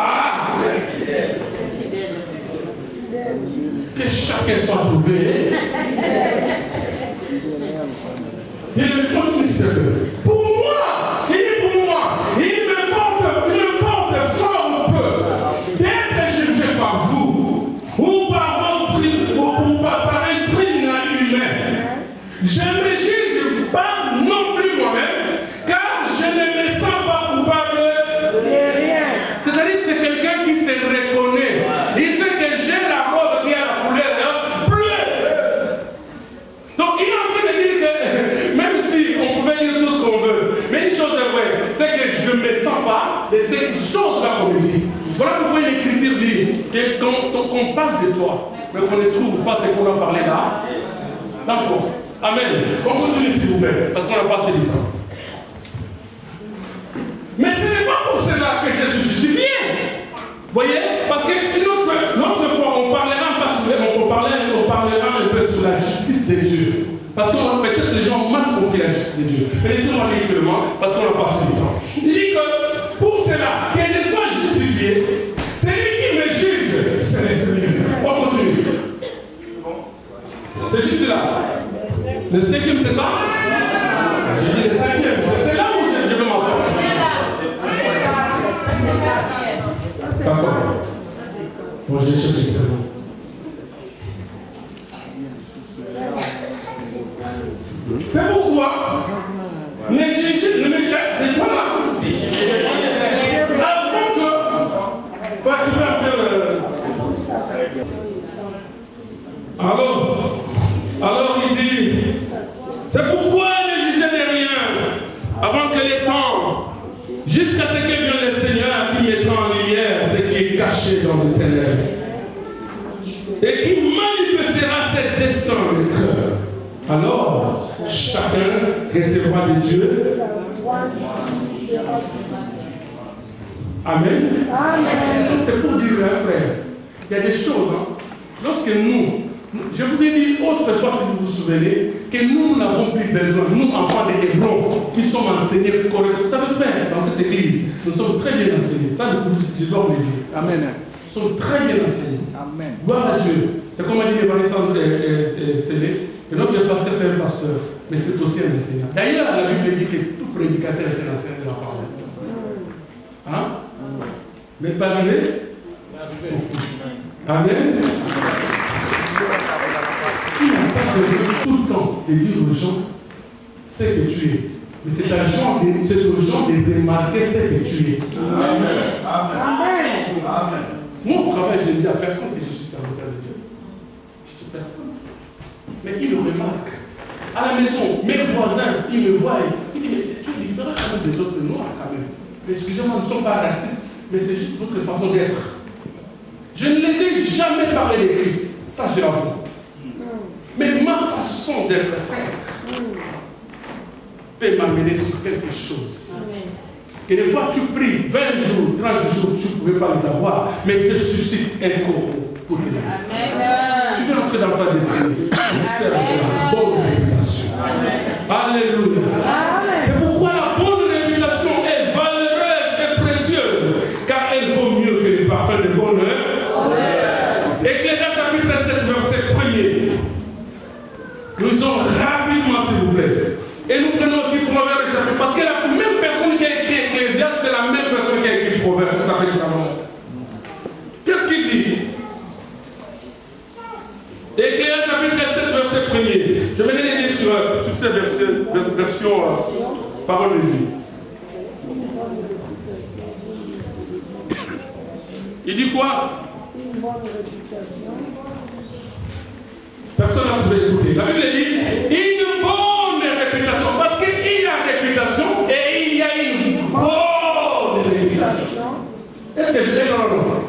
Que chacun soit trouvé. Il est continue, s'il te plaît. Pour moi, il est pour moi. Il me porte fort ou peu d'être jugé par vous ou par un tribunal humain. Je ne me juge pas non plus moi-même, car je ne me sens pas coupable de rien. C'est-à-dire que c'est quelqu'un qui se reconnaît. Il sait que j'ai la robe qui a la couleur bleue. Donc il est en train de dire que même si on pouvait dire tout ce qu'on veut, mais une chose est vraie, c'est que je ne me sens pas de cette chose-là qu'on me dit. Voilà pourquoi l'Écriture dit qu'on parle de toi, mais qu'on ne trouve pas ce qu'on a parlé là. D'accord. Amen. On continue s'il vous plaît, parce qu'on a passé du temps. Mais ce n'est pas pour cela que je suis justifié. Voyez, parce que l'autre fois, on parlera un peu sur la justice de Dieu. Parce que peut-être les gens ont mal compris la justice de Dieu. Mais laissez-moi dire seulement, parce qu'on a passé du temps. Il dit que pour cela, que je sois justifié, c'est lui qui me juge. C'est le Seigneur. On continue. C'est juste là. Le cinquième, c'est ça? J'ai dit le cinquième. C'est là où je vais m'en sortir. D'accord. Bon, j'ai cherché ça. C'est pourquoi ne me jugez pas là. Avant que. Alors il dit, c'est pourquoi ne jugez de rien avant que les temps, jusqu'à ce que vienne le Seigneur qui mettra en lumière ce qui est caché dans le ténèbres et qui manifestera ses destins de cœur. Alors, chacun recevra de Dieu. Amen. Amen. C'est pour dire, frère, il y a des choses, lorsque nous, je vous ai dit autrefois, si vous vous souvenez, que nous n'avons plus besoin, nous, enfants des Hébreux, qui sommes enseignés correctement. Vous savez faire dans cette église, nous sommes très bien enseignés. Ça, je dois vous le dire. Amen. Nous sommes très bien enseignés. Amen. Gloire à Dieu. C'est comme a dit l'évangile Célé, que notre pasteur, c'est un pasteur, mais c'est aussi un enseignant. D'ailleurs, la Bible dit que tout prédicateur est un enseignant de la parole. Hein? Vous n'êtes pas arrivé? Amen. Tu n'as pas besoin tout le temps de dire aux gens ce que tu es. Mais c'est aux gens de remarquer ce que tu es. Amen. Amen. Amen. Moi, au travail, je ne dis à personne que je suis serviteur de Dieu. Je ne dis personne. Mais ils le remarquent. À la maison, mes voisins, ils me voient. Ils disent, mais c'est tout différent quand même des autres noirs quand même. Mais excusez-moi, nous ne sommes pas racistes, mais c'est juste votre façon d'être. Je ne les ai jamais parlé de Christ. Ça, je l'avoue. Mais ma façon d'être frère peut m'amener sur quelque chose. Que des fois tu pries 20 jours, 30 jours, tu ne pouvais pas les avoir, mais Dieu suscite un corps pour te donner. Tu veux entrer dans ta destinée. C'est la bonne révélation. Alléluia. C'est pourquoi la bonne révélation est valeureuse et précieuse, car elle vaut mieux que les parfums de bonheur. Ecclésiaste chapitre 7, verset 1er. Nous lisons rapidement, s'il vous plaît. Et nous prenons aussi Proverbe chapitre, parce que la même personne qui a écrit Ecclésiaste, c'est la même personne qui a écrit Proverbe, ça s'appelle Salomon. Qu'est-ce qu'il dit? Ecclésiaste chapitre 7, verset 1er. Je vais les lire sur cette version parole de vie. Il dit quoi? Une bonne réputation. Personne n'a pu écouter. La Bible dit une bonne réputation. Parce qu'il y a réputation et il y a une bonne réputation. Est-ce que je dis non?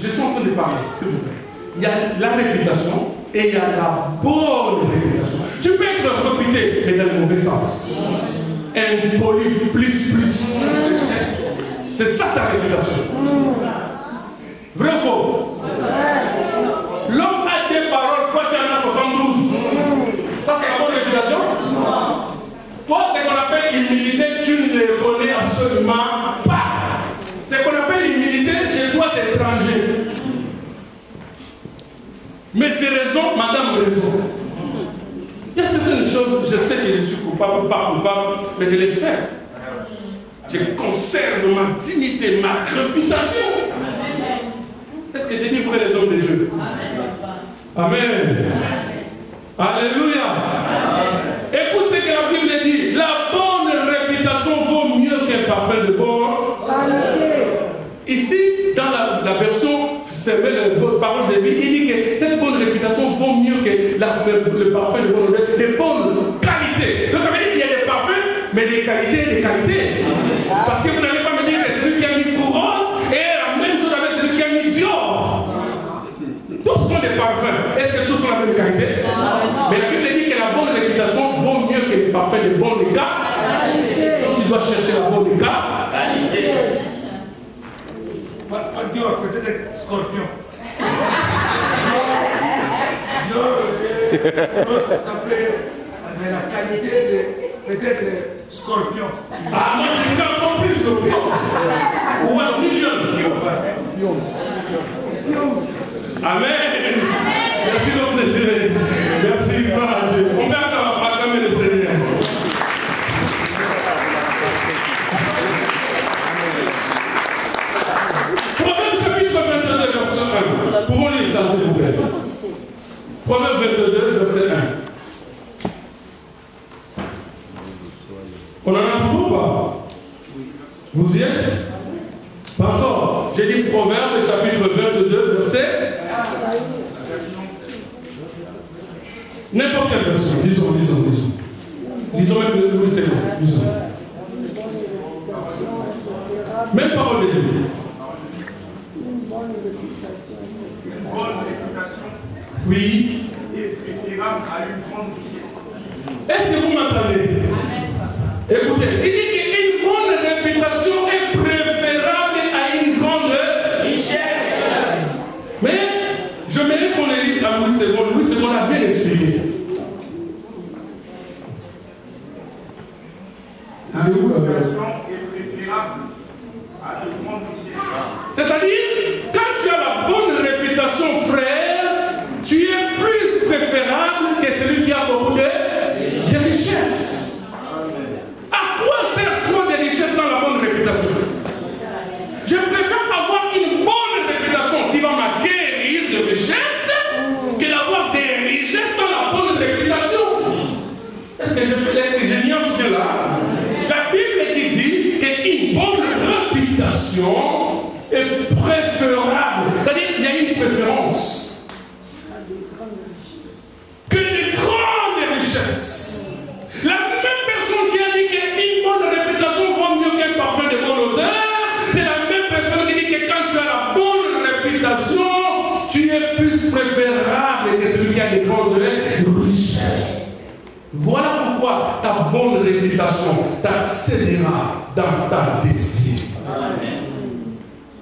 Je suis en train de parler, s'il vous plaît. Il y a la réputation et il y a la bonne réputation. Tu peux être réputé, mais dans le mauvais sens. Impoli, plus. C'est ça ta réputation. Vrai ou faux? L'homme a des paroles, toi tu en as 72. Ça c'est la bonne réputation? Non. Toi, ce qu'on appelle humilité, tu ne le connais absolument pas. Ce qu'on appelle humilité, chez toi c'est étranger. Mais c'est raison, madame raison. Il y a certaines choses, je sais que je suis coupable, pas coupable, mais je laisse faire. Je conserve ma dignité, ma réputation. Est-ce que j'ai dit vrai les hommes de Dieu? Amen. Alléluia. Écoute ce que la Bible dit. La bonne réputation vaut mieux qu'un parfum de bon. Ici, dans la version parole de vie, il dit que cette bonne réputation vaut mieux que le parfum de bonne odeur, de bonne qualité. Donc ça veut dire qu'il y a des parfums, mais des qualités, Parce que vous n'allez pas me dire que celui qui a mis Couros est la même chose avec celui qui a mis Dior. Tous sont des parfums. Est-ce que tous sont la même qualité? Mais la Bible dit que la bonne réputation parfum de bon écart. Donc tu dois chercher la bonne écart. Pas Dior, peut-être Scorpion. Dior, ça fait. Mais la qualité, c'est peut-être Scorpion. Ah, moi j'ai déjà compris Scorpion. Ou alors Lion. Amen. Merci l'homme de Dieu. Merci, gloire à Dieu. Combien de temps va acclamer le Seigneur? Proverbe chapitre 22, verset 1. Pouvons lire ça, s'il vous plaît. Proverbe 22, verset 1. On en a toujours pas? Vous y êtes? Pas encore. J'ai dit Proverbe chapitre 22, verset 1. N'importe quelle version. Disons. Disons même le Louis Sénat. Disons. Même parole de Dieu. Une bonne réputation oui. est préférable à une grande richesse. Est-ce que vous m'entendez? Écoutez, il dit qu'une bonne réputation est préférable à une grande richesse. Mais je mérite qu'on le lise à Louis II. Louis II a bien expliqué. La réputation est préférable à de grandes richesses. C'est-à-dire, quand tu as la bonne réputation, frère, tu es plus préférable que celui qui a beaucoup de richesses. À quoi sert trop de richesses sans la bonne réputation? Je préfère avoir une bonne réputation qui va m'acquérir de richesses que d'avoir des richesses sans la bonne réputation. Est-ce que je m'y en souviens là? La Bible qui dit qu'une bonne réputation est préférable. C'est-à-dire qu'il y a une préférence. Que de grandes richesses. La même personne qui a dit qu'une bonne réputation vaut mieux qu'un parfum de bonne odeur, c'est la même personne qui dit que quand tu as la bonne réputation, tu es plus préférable que celui qui a des grandes richesses. Voilà pourquoi ta bonne réputation t'accélérera dans ta destinée.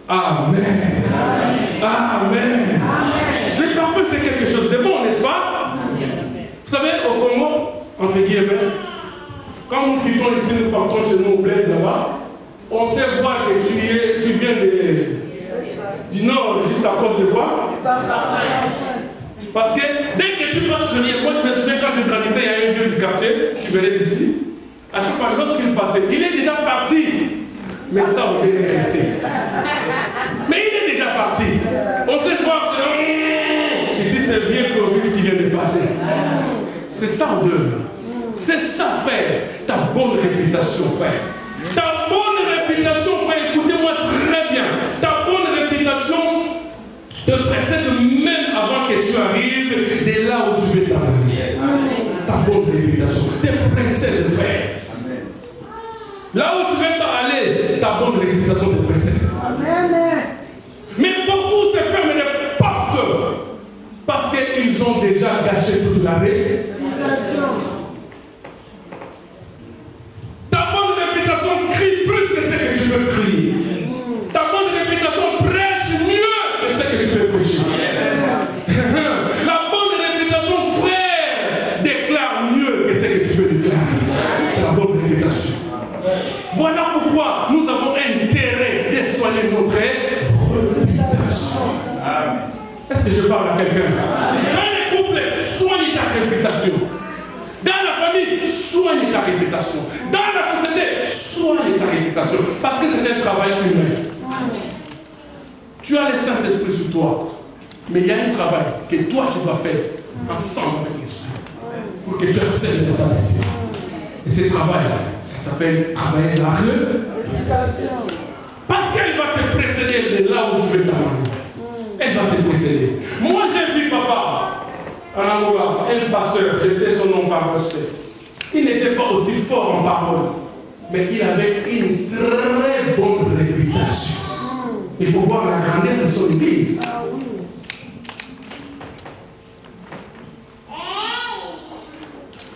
Amen. Amen. Amen. Le parfum, c'est quelque chose de bon, n'est-ce pas? Vous savez, au Congo, entre guillemets, quand nous quittons ici, nous partons chez nous au bled là-bas, on sait voir que tu viens du nord juste à cause de quoi? Parce que dès que tu passes sur l'île, moi je me souviens quand je grandissais, il y a un vieux du quartier qui venait d'ici. À chaque fois, lorsqu'il passait, il est déjà parti. Mais ça, on est resté. Mais il est déjà parti. On sait voir que ici c'est le vieux Clovis qui vient de passer. C'est ça, on donne. C'est ça, frère. Ta bonne réputation, frère. Ta bonne réputation, frère, écoutez-moi très bien. Ta bonne réputation te précède même avant que tu arrives de là où tu veux t'en aller. Ta bonne réputation te précède, frère. Là où tu veux t'en aller, ta bonne réputation te précède. Mais beaucoup se ferment les portes parce qu'ils ont déjà gâché toute la réputation. Ta bonne réputation crie plus que ce que tu veux crier. Ta bonne réputation prêche mieux que ce que tu veux prêcher. La bonne réputation, frère, déclare mieux que ce que tu veux déclarer. La bonne réputation. Voilà pourquoi nous avons intérêt de soigner notre réputation. Est-ce que je parle à quelqu'un? Dans les couples, soigne ta réputation. Dans la famille, soigne ta réputation. Dans la société, soigne ta réputation. Parce que c'est un travail humain. Tu as le Saint-Esprit sur toi. Mais il y a un travail que toi tu dois faire ensemble avec les soins. Pour que tu accèdes dans ta destinée. Et ce travail, ça s'appelle travailler la réputation. Parce qu'elle va te précéder de là où tu veux t'amener. Elle va te précéder. Moi j'ai vu papa en Angola, un pasteur, j'étais son nom par respect. Il n'était pas aussi fort en parole, mais il avait une très bonne réputation. Il faut voir la grandeur de son église.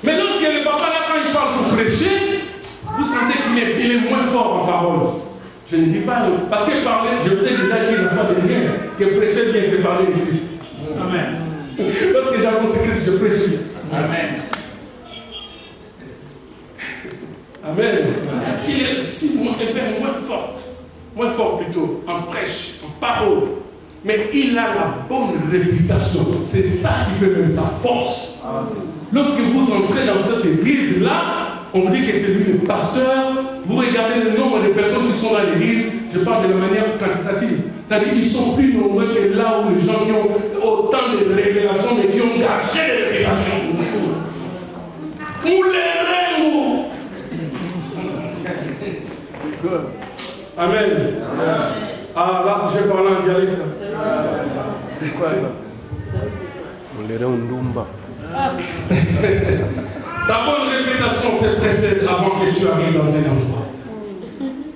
Mais lorsque le papa là, quand il parle prêcher, vous sentez qu'il est moins fort en parole. Je ne dis pas, parce que parler, je vous ai déjà dit, il n'y a pas de rien, que prêcher bien, c'est parler de Christ. Amen. Lorsque j'annonce Christ, je prêche bien. Amen. Amen. Il est aussi moins fort plutôt, en prêche, en parole. Mais il a la bonne réputation. C'est ça qui fait même sa force. Lorsque vous entrez dans cette église-là, on vous dit que c'est lui le pasteur. Vous regardez le nombre de personnes qui sont dans l'église. Je parle de la manière quantitative. C'est-à-dire qu'ils sont plus nombreux que là où les gens qui ont autant de révélations, mais qui ont gâché les révélations. Ou les remous. Amen. Ah, là, si je parle en dialecte. C'est quoi ça? On les rend Ndumba. Ta bonne réputation te précède avant que tu arrives dans un endroit.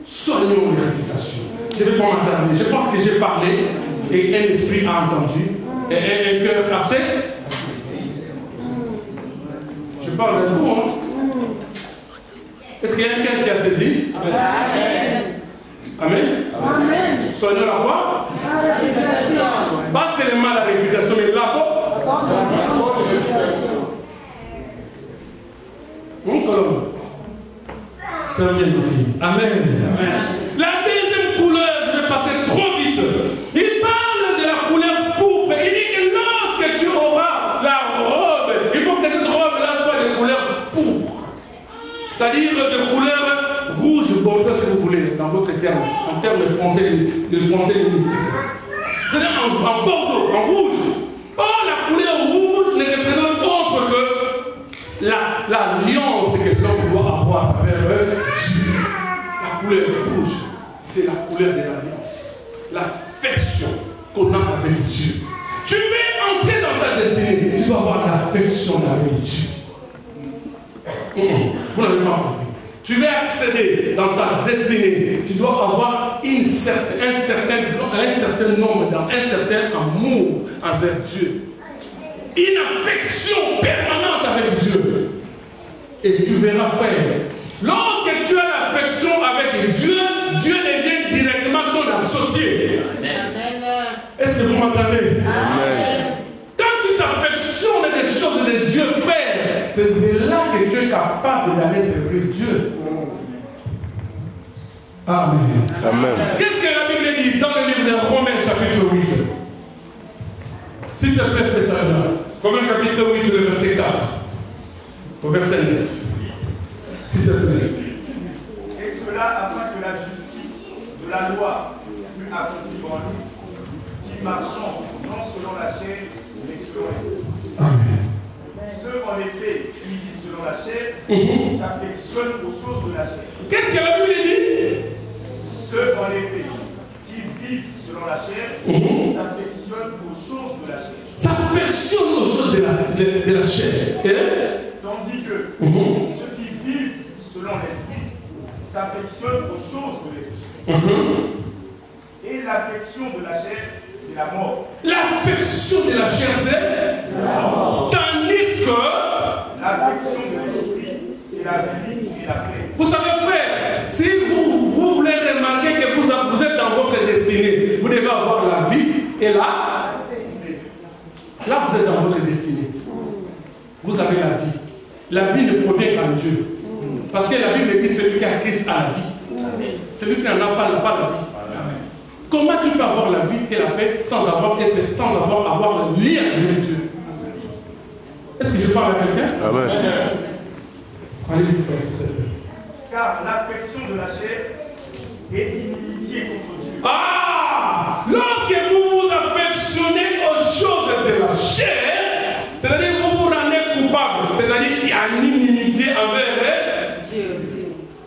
Soignons les réputations. Je ne vais pas m'attarder. Je pense que j'ai parlé et un esprit a entendu. Et un cœur assez. Je parle de vous. Hein? Est-ce qu'il y a quelqu'un qui a saisi? Amen. Amen. Amen. Soignons la quoi? La réputation. Pas seulement la réputation, mais la quoi? Mon colonne. Je termine, ma fille. Amen. Amen. La deuxième couleur, je vais passer trop vite. Il parle de la couleur pourpre. Il dit que lorsque tu auras la robe, il faut que cette robe-là soit de couleur pourpre. C'est-à-dire de couleur rouge, bordeaux, si vous voulez, dans votre terme, en termes de français, linguistique. C'est-à-dire en bordeaux, en rouge. Or, la couleur rouge ne représente autre que l'alliance que l'homme doit avoir avec Dieu. La couleur rouge, c'est la couleur de l'alliance, l'affection qu'on a avec Dieu. Tu veux entrer dans ta destinée, tu dois avoir l'affection avec Dieu. Vous n'avez pas compris. Tu veux accéder dans ta destinée, tu dois avoir un certain nombre, un certain amour envers Dieu. Une affection permanente avec Dieu. Et tu verras, frère, lorsque tu as l'affection avec Dieu, Dieu devient directement ton associé. Amen. Est-ce que vous m'entendez? Amen. Quand tu t'affectionnes des choses de Dieu, frère, c'est de là que tu es capable d'aller servir Dieu. Amen. Amen. Qu'est-ce que la Bible dit dans le livre de Romains chapitre 8? S'il te plaît, fais ça là. Romains chapitre 8, le verset 4. Au verset 9. S'il te plaît. Et cela afin que la justice de la loi fût accomplie en nous, qui marchons non selon la chair, mais selon l'esprit. Amen. Ceux en effet qui vivent selon la chair s'affectionnent aux choses de la chair. Qu'est-ce que la Bible dit? Ceux en effet qui vivent selon la chair s'affectionnent aux choses de la chair. S'affectionnent aux choses de la chair. Tandis que ceux qui vivent selon l'esprit s'affectionnent aux choses de l'esprit. Et l'affection de la chair, c'est la mort. L'affection de la chair, c'est la mort. Tandis que l'affection de l'esprit, c'est la vie et la paix. Vous savez, frère, si vous voulez remarquer que vous êtes dans votre destinée, vous devez avoir la vie et là, vous êtes dans votre destinée. Vous avez la vie. La vie ne provient qu'en Dieu. Parce que la Bible dit celui qui a Christ a la vie. Celui qui n'en a pas n'a pas la vie. Comment tu peux avoir la vie et la paix sans avoir le lien avec Dieu? Est-ce que je parle à quelqu'un? Amen. Allez-y, frère, s'il te plaît. Car l'affection de la chair est inimitié contre Dieu. Ah! Lorsque vous vous affectionnez aux choses de la chair, c'est-à-dire que vous vous rendez coupable, c'est-à-dire qu'il y a une inimitié envers Dieu.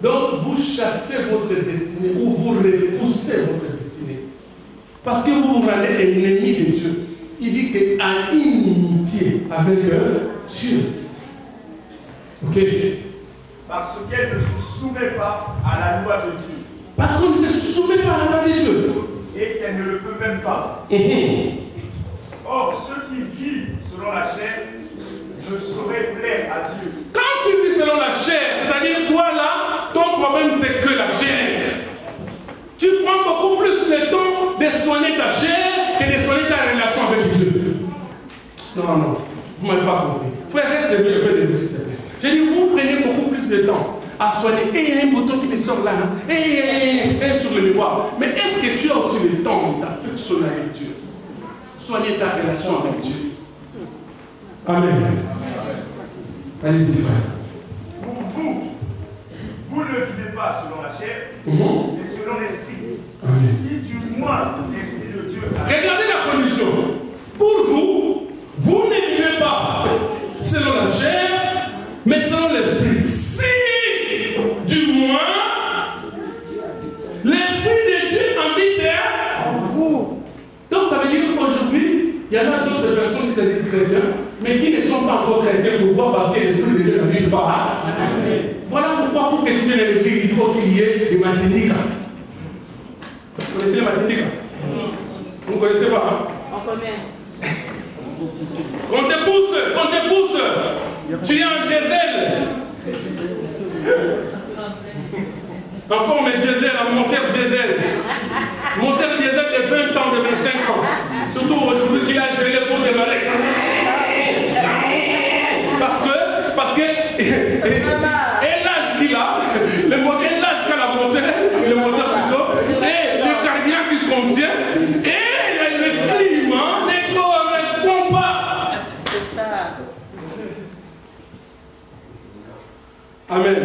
Donc vous chassez votre destinée ou vous repoussez votre destinée. Parce que vous vous rendez ennemi de Dieu. Il dit qu'il y a une inimitié avec Dieu. Ok? Parce qu'elle ne se soumet pas à la loi de Dieu. Parce qu'on ne se soumet pas à la loi de Dieu. Et qu'elle ne le peut même pas. Or, ceux qui vivent selon la chair ne sauraient plaire à Dieu. Quand tu vis selon la chair, c'est-à-dire Non. Vous ne m'avez pas compris. Frère, reste le feu de s'il te plaît. J'ai dit, vous prenez beaucoup plus de temps à soigner. Et il y a un bouton qui me sort là. Et sur le miroir. Mais est-ce que tu as aussi le temps d'affectionner avec Dieu? Soigner ta relation avec Dieu. Amen. Allez-y, frère. Vous ne vivez pas selon la chair, c'est selon l'esprit. Si du moins l'esprit de Dieu... Regardez la condition. Pour vous, vous ne vivez pas selon la chair, mais selon l'esprit. Si du moins l'esprit de Dieu habite en vous. Donc ça veut dire qu'aujourd'hui, il y en a d'autres personnes qui se disent chrétiens, mais qui ne sont pas encore chrétiens. Pourquoi? Parce que l'esprit de Dieu n'habite pas. Voilà pourquoi pour que tu viennes à l'église, il faut qu'il y ait des matiniques. Vous connaissez les matiniques? Vous ne connaissez pas, hein? On connaît. Qu'on te pousse. Tu es un diesel. En forme diesel, un moteur diesel. Moteur diesel de 20 ans, de 25 ans. Surtout aujourd'hui qu'il a gelé pour démarrer. Parce que et l'âge qu'il a, l'âge qu'a la moteur, le moteur plutôt, et le carburant qu'il contient, et le climat ne correspond pas. C'est ça. Amen.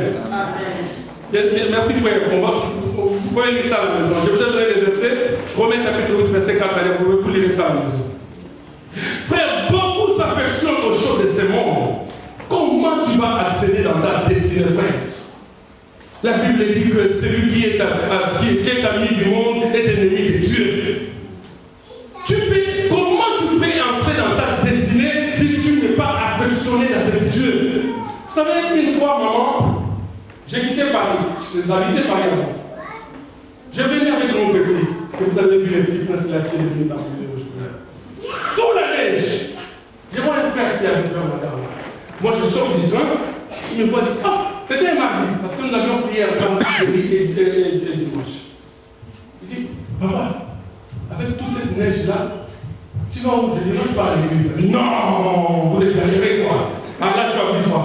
Merci frère. Vous pouvez lire ça à la maison. Je vous ai donné les versets. Romains chapitre 8, verset 4. Allez, vous pouvez lire ça à la maison. Frère, beaucoup s'affectionnent aux choses de ce monde. Comment tu vas accéder dans ta destinée, frère? La Bible dit que celui qui est ami du monde est ennemi de Dieu. Comment tu peux entrer dans ta destinée si tu n'es pas affectionné avec Dieu? Vous savez qu'une fois, maman, j'ai quitté Paris. J'habitais Paris avant. Je venais avec mon petit, que vous avez vu le petit prince là qui est venu dans le aujourd'hui. Sous la neige, je vois un frère qui habite dans ma table. Moi, je sors du train, il me voit dire, ah, c'était un mardi, parce que nous avions prié à vendredi et dimanche. Il dit, papa, avec toute cette neige-là, tu vas où? Je dis, non, je pars à l'église. Non, vous exagérez quoi? Ah là, tu as vu ça.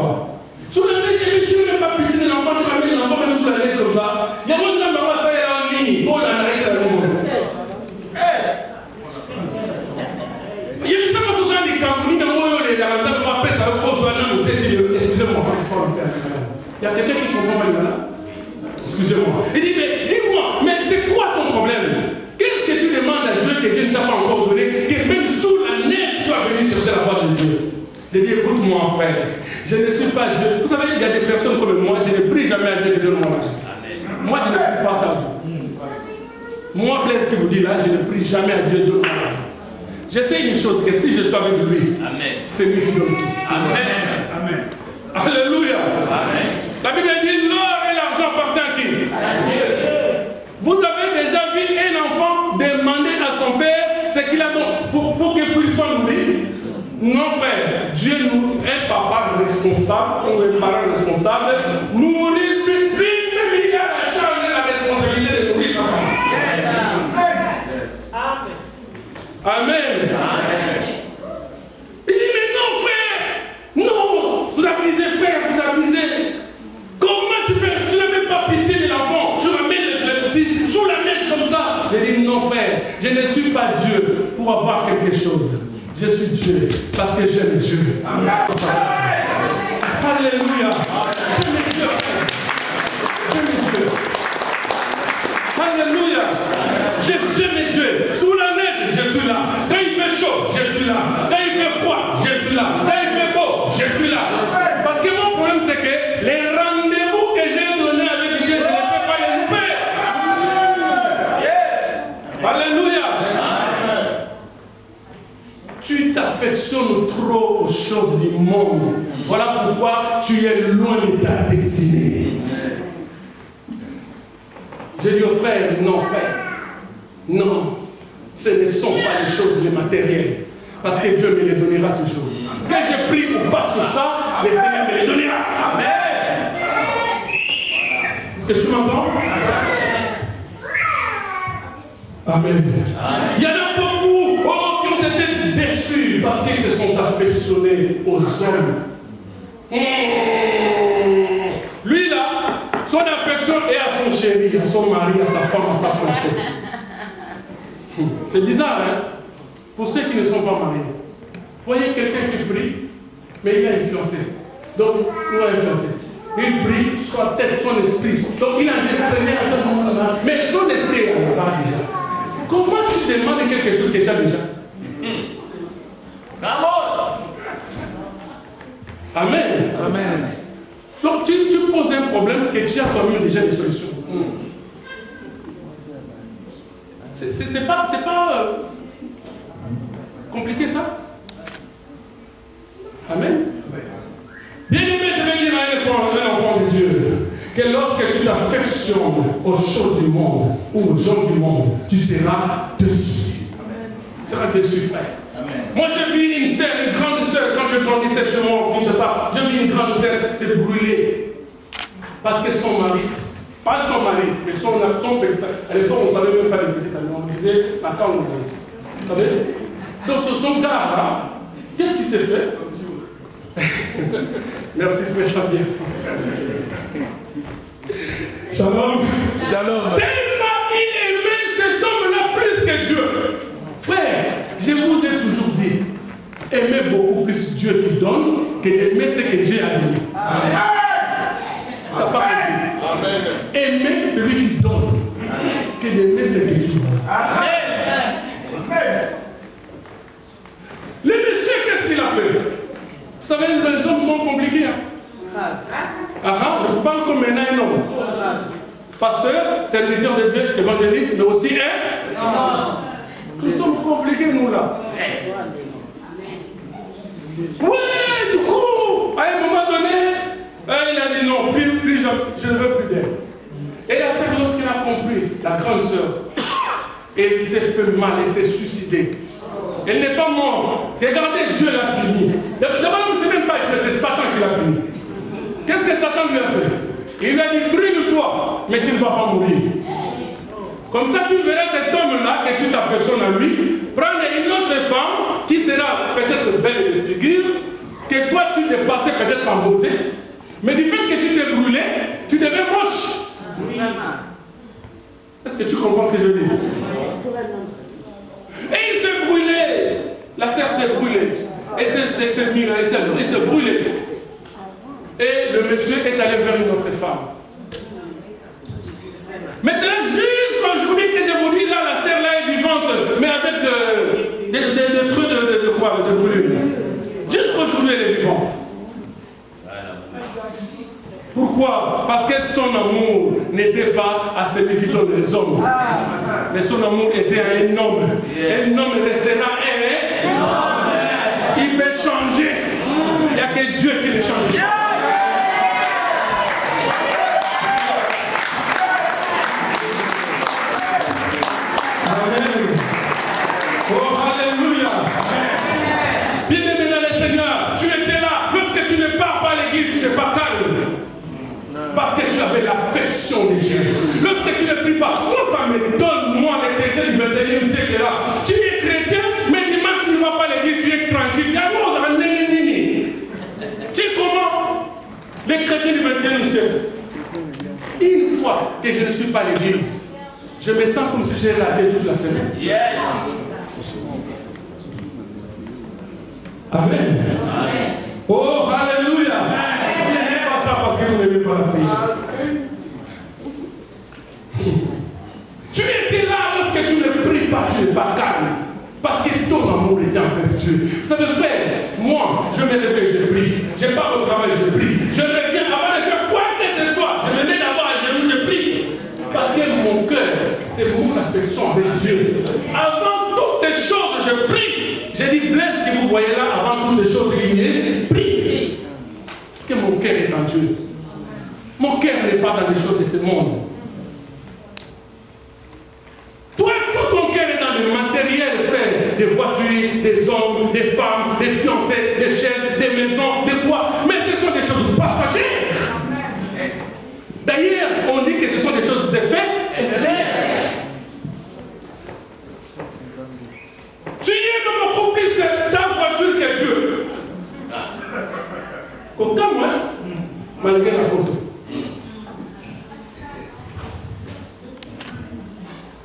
Sous la neige, tu ne veux pas pisser l'enfant, tu ramènes l'enfant même sous la neige comme ça. Il y a beaucoup de gens qui ça est en ligne. Bon, on a arrêté ça. Il y a des gens qui sont des Camerounais, excusez-moi, il y a quelqu'un qui comprend pas le malade. Excusez-moi. Il dit, mais dis-moi, mais c'est quoi ton problème? Qu'est-ce que tu demandes à Dieu que Dieu ne t'a pas encore donné, que même sous la neige, tu vas venir chercher la face de Dieu? J'ai dit, écoute-moi, frère, je ne suis pas Dieu. Vous savez, il y a des personnes comme moi, je ne prie jamais à Dieu de donner mon argent. Moi, je ne prie pas ça à Dieu. Moi, Blaise qui vous dit là, je ne prie jamais à Dieu de donner mon argent. Je sais une chose, que si je suis avec lui, c'est lui qui donne tout. Amen. Alléluia. Amen. La Bible dit l'or et l'argent appartiennent à qui? À Dieu. Vous avez déjà vu un enfant demander à son père ce qu'il a pour qu'il puisse s'en nourrir? Non, frère. Dieu nous, un papa responsable, ou un parent responsable, nourrit lui, il a la charge et la responsabilité de nourrir sa famille. Amen. Il dit, mais non, frère, non, vous abusez, frère, vous abusez. Comment tu n'as même pas pitié de l'enfant? Tu ramènes le petit sous la neige comme ça. Il dit, non, frère, je ne suis pas Dieu pour avoir quelque chose. Je suis Dieu parce que j'aime Dieu. Amen. Alléluia. J'aime Dieu, frère. J'aime Dieu. Alléluia. J'aime Dieu. Sous la neige, je suis là. Quand il fait chaud, je suis là. Quand il fait froid, je suis là. Quand il fait beau, je suis là. Parce que mon problème, c'est que les rendez-vous que j'ai donnés avec Dieu, je ne peux pas les louper. Alléluia. Tu t'affectionnes trop aux choses du monde. Voilà pourquoi tu es loin de ta destinée. J'ai dit au frère, non frère, non, ce ne sont pas les choses matérielles. Parce que Dieu me les donnera toujours. Que je prie ou pas sur ça, le Seigneur me les donnera. Amen. Est-ce que tu m'entends? Amen. Il y en a beaucoup qui ont été déçus. Oui, parce qu'ils se sont affectionnés aux hommes. Lui là, son affection est à son chéri, à son mari, à sa femme, à sa fiancée. C'est bizarre, hein? Pour ceux qui ne sont pas mariés. Vous voyez quelqu'un qui prie, mais il a une fiancée. Donc, il a une fiancée. Il prie, sa tête, son esprit. Donc, il a dit, Seigneur, mais son esprit est là-bas déjà. Comment tu demandes quelque chose que tu as déjà? Amen. Amen. Donc, tu poses un problème et tu as toi-même déjà des solutions. C'est pas compliqué ça? Amen. Bien aimé, je vais dire à un enfant de Dieu que lorsque tu t'affectionnes aux choses du monde ou aux gens du monde, tu seras dessus. Tu seras dessus, frère. Moi, j'ai vu une sœur, une grande sœur, quand je grandissais chez moi au Kinshasa, j'ai vu une grande sœur se brûler. Parce que son mari, pas son mari, mais son petit, à l'époque, on savait même faire des petites amies. On disait, attends, vous savez? Donc, son gars là, qu'est-ce qui s'est fait? Merci, frère Xavier. Shalom. Shalom. Tellement il aimait cet homme-là plus que Dieu. Frère, je vous ai toujours dit, aimez beaucoup plus Dieu qui donne que d'aimer ce que Dieu a donné. Amen. T'as pas compris? Amen. Aimer celui qui donne que d'aimer ce que Dieu donne. Amen. Le monsieur, qu'est-ce qu'il a fait? Vous savez, les hommes sont compliqués. Hein? Je vous parle comme maintenant un homme. Pasteur, serviteur de Dieu, évangéliste, mais aussi un. Nous sommes compliqués, nous là. Ouais, du coup, à un moment donné, il a dit non, plus je ne veux plus d'elle. Et la sœur, lorsqu'elle a compris, la grande sœur, elle s'est fait mal, elle s'est suicidée. Elle n'est pas morte. Regardez, Dieu l'a puni. D'abord, ce n'est même pas Dieu, c'est Satan qui l'a puni. Qu'est-ce que Satan lui a fait? Il lui a dit, brûle-toi, mais tu ne vas pas mourir. Comme ça, tu verras cet homme-là que tu t'affectionnes à lui, prendre une autre femme qui sera peut-être belle de figure, que toi tu dépassais peut-être en beauté, mais du fait que tu t'es brûlé, tu deviens moche. Est-ce que tu comprends ce que je veux dire? Et il s'est brûlé. La sœur s'est brûlée. Elle s'est brûlée. Et le monsieur est allé vers une autre femme. Maintenant, jusqu'aujourd'hui que je vous dis, là, la sœur là est vivante, mais avec des trucs de quoi? De brûlure. Jusqu'aujourd'hui, elle est vivante. Pourquoi? Parce que son amour n'était pas à celui qui donne les hommes. Mais son amour était à un homme. Un homme restera un homme. Il peut changer. Il n'y a que Dieu qui le change. Amen. Oh, alléluia. Bien-aimé dans le Seigneur, tu étais là. Lorsque tu ne pars pas à l'église, tu n'es pas calme. Parce que tu avais l'affection de Dieu. Lorsque tu ne pries pas, moi ça me donne, moi les chrétiens du 21e siècle là. Tu es chrétien, mais dimanche tu ne vas pas à l'église, tu es tranquille. Tu sais comment les chrétiens du 21e siècle, une fois que je ne suis pas à l'église, je me sens comme si j'ai raté toute la semaine. Yes. Amen. Amen. Oh, alléluia. Parce que vous n'aimez pas la prière. Tu étais là lorsque tu ne pries pas, tu n'es pas calme. Parce que ton amour est envers Dieu. Ça veut faire, moi, je me réveille, je prie. Je pars au travail, je prie. Je reviens avant de faire quoi que ce soit. Je me mets d'abord à genoux, je prie. Parce que mon cœur, c'est mon affection avec Dieu. Avant toutes les choses, je prie. J'ai dit, Blaise que vous voyez là, avant toutes les choses, prie. Parce que mon cœur est en Dieu. Mon cœur n'est pas dans les choses de ce monde. Toi, tout ton cœur est dans le matériel, frère. Des voitures, des hommes, des femmes, des fiancés, des chaises, des maisons, des quoi. Mais ce sont des choses passagères. D'ailleurs, on dit que ce sont des choses éphémères. Tu aimes beaucoup plus ta voiture malgré la faute.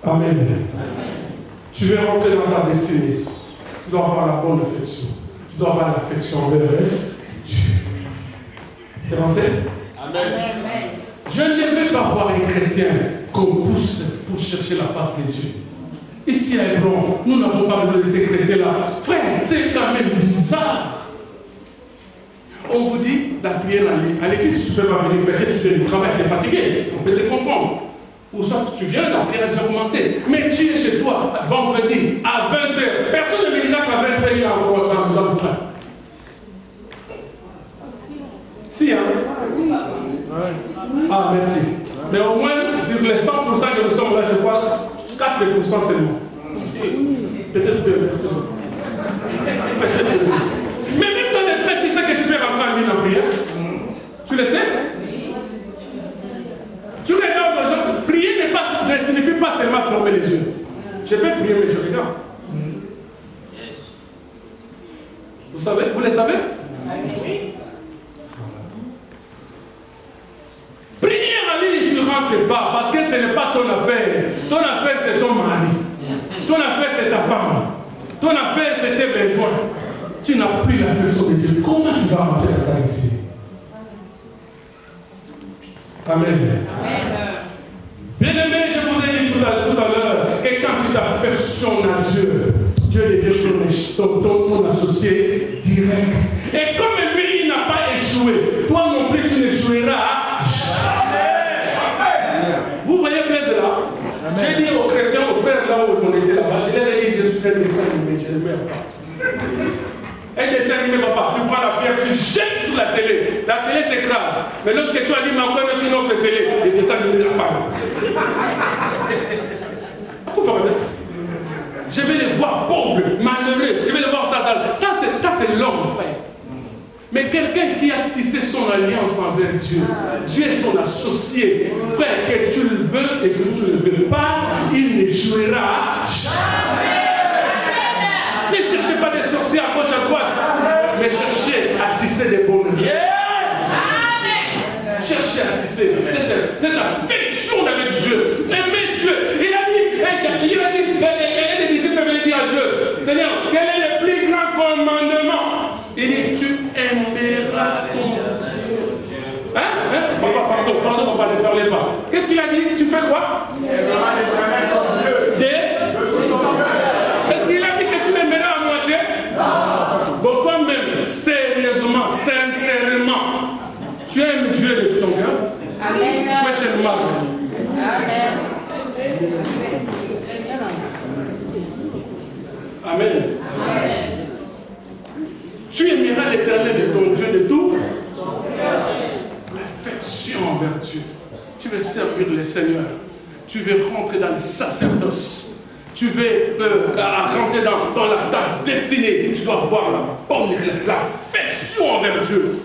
Amen. Tu veux rentrer dans ta destinée. Tu dois avoir la bonne affection. Tu dois avoir l'affection envers Dieu. C'est rentré? Amen. Je ne veux pas voir un chrétien qu'on pousse pour chercher la face de Dieu. Ici à Hébron, nous n'avons pas besoin de ces chrétiens-là. Frère, c'est quand même bizarre. On vous dit la prière à l'église, tu ne peux pas venir, peut-être tu fais du travail, tu es fatigué, on peut te comprendre. Ou soit tu viens, la prière a déjà commencé. Mais tu es chez toi, vendredi, à 20h. Personne ne me dira qu'à 20h, il est encore dans le train. Si, hein? Ah, merci. Mais au moins, sur les 100% que nous sommes là, je crois, 4% seulement. Peut-être 2. Peut-être 2. Mais même dans les trains, tu sais que tu peux rentrer en ligne en prière. Tu le sais? Tu regardes les gens. Prier ne signifie pas seulement fermer les yeux. Je peux prier, mais je regarde. Vous savez? Vous le savez? Oui. Prier en ligne, tu ne rentres pas parce que ce n'est pas ton affaire. Ton affaire, c'est ton mari. Ton affaire, c'est ta femme. Ton affaire, c'est tes besoins. Tu n'as plus la personne de Dieu. Comment tu vas rentrer là ici? Amen. Bien-aimé, je vous ai dit tout à l'heure que quand tu t'affectionnes à Dieu, Dieu devient ton associé direct. Et comme lui, il n'a pas échoué, toi non plus, tu n'échoueras jamais. Vous voyez Blaise là? J'ai dit aux chrétiens, aux frères là où on était là-bas, je leur ai dit, je suis fait dessin animé, je ne le mets pas. Un dessin animé, papa, tu prends la pierre, tu jettes sur la télé. La télé s'écrase. Mais lorsque tu as dit, mais encore mettre une autre télé, les dessins animés ne pas. Je vais les voir pauvres, malheureux. Je vais les voir ça. Ça c'est l'homme, frère. Mais quelqu'un qui a tissé son alliance envers Dieu, Dieu est son associé. Frère, que tu le veux et que tu ne le veux pas, il n'échouera jamais. Ne cherchez pas des sorciers à gauche à droite, mais cherchez à tisser des bonnes liens. Cherchez à tisser cette affection avec Dieu. Aimez Dieu. Il a dit, les disciples avaient dit à Dieu, Seigneur, quel est le plus grand commandement? Il dit, tu aimeras ton Dieu. Pardon, papa, ne parlez pas. Qu'est-ce qu'il a dit? Tu fais quoi? Tu aimeras l'éternel ton Dieu. Est-ce qu'il a dit que tu l'aimeras à moitié? Non. Donc toi-même, sérieusement, sincèrement, tu aimes Dieu de tout ton cœur? Amen. Amen. Amen. Tu aimeras l'éternel de ton Dieu de tout l'affection envers Dieu. Tu veux servir le Seigneur. Tu veux rentrer dans le sacerdoce. Tu veux rentrer dans ta destinée. Tu dois voir l'affection envers Dieu.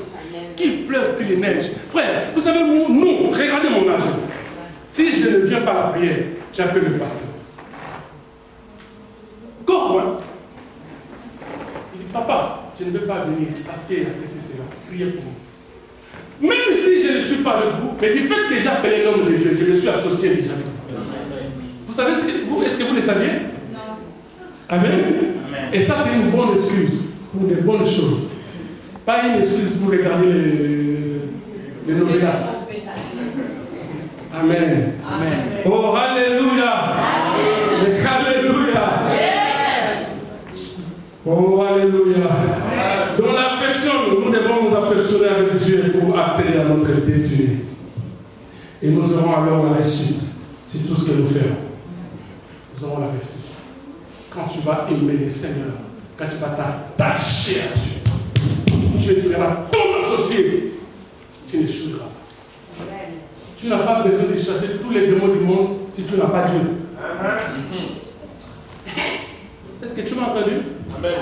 Qu'il pleuve, qu'il neige. Frère, vous savez, nous, regardez mon âge. Si je ne viens pas à la prière, j'appelle le pasteur. Quoi? Il dit, papa, je ne veux pas venir parce qu'il y a ceci, cela. Priez pour moi. Même si je ne suis pas avec vous, mais du fait que j'ai appelé l'homme de Dieu, je me suis associé déjà avec vous. Vous savez, est-ce que vous le saviez? Non. Amen. Amen. Et ça, c'est une bonne excuse pour des bonnes choses. Pas une excuse pour regarder les novelas. Amen. Amen. Oh, alléluia. Amen. Alléluia. Oh, alléluia. Dans l'affection, nous devons nous affectionner avec Dieu pour accéder à notre destinée. Et nous aurons alors la réussite. C'est tout ce que nous faisons. Nous aurons la réussite. Quand tu vas aimer le Seigneur, quand tu vas t'attacher à Dieu, Dieu sera ton associé. Tu n'échoueras. Tu n'as pas besoin de chasser tous les démons du monde si tu n'as pas Dieu. Est-ce que tu m'as entendu? Amen.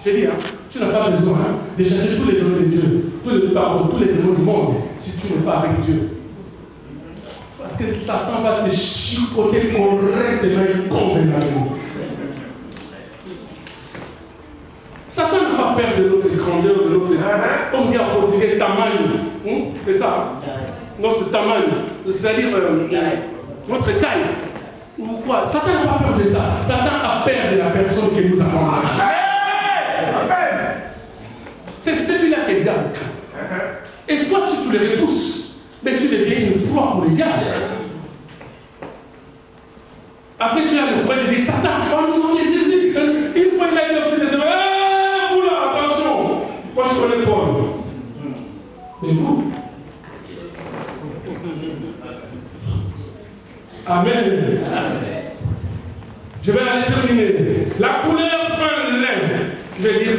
J'ai dit, tu n'as pas besoin de chasser tous les démons de Dieu, tous les démons du monde si tu n'es pas avec Dieu. Parce que Satan va te chicoter correctement et convenablement. Satan n'a pas peur de notre grandeur, de notre homme qui a porté ta main. C'est ça. Notre taman, c'est-à-dire notre taille. Ou quoi? Satan n'a pas peur de ça. Satan a peur de la personne que nous avons. Amen. C'est celui-là que le diable craint. Et toi, si tu le repousses, mais tu deviens une proie pour le diable. Après, tu as le courage de dire Satan, oh non, Jésus, une fois il a été obsédé, vous là, attention, moi je connais Paul. Mais vous? Amen. Je vais aller terminer. La couleur fin lin, je vais dire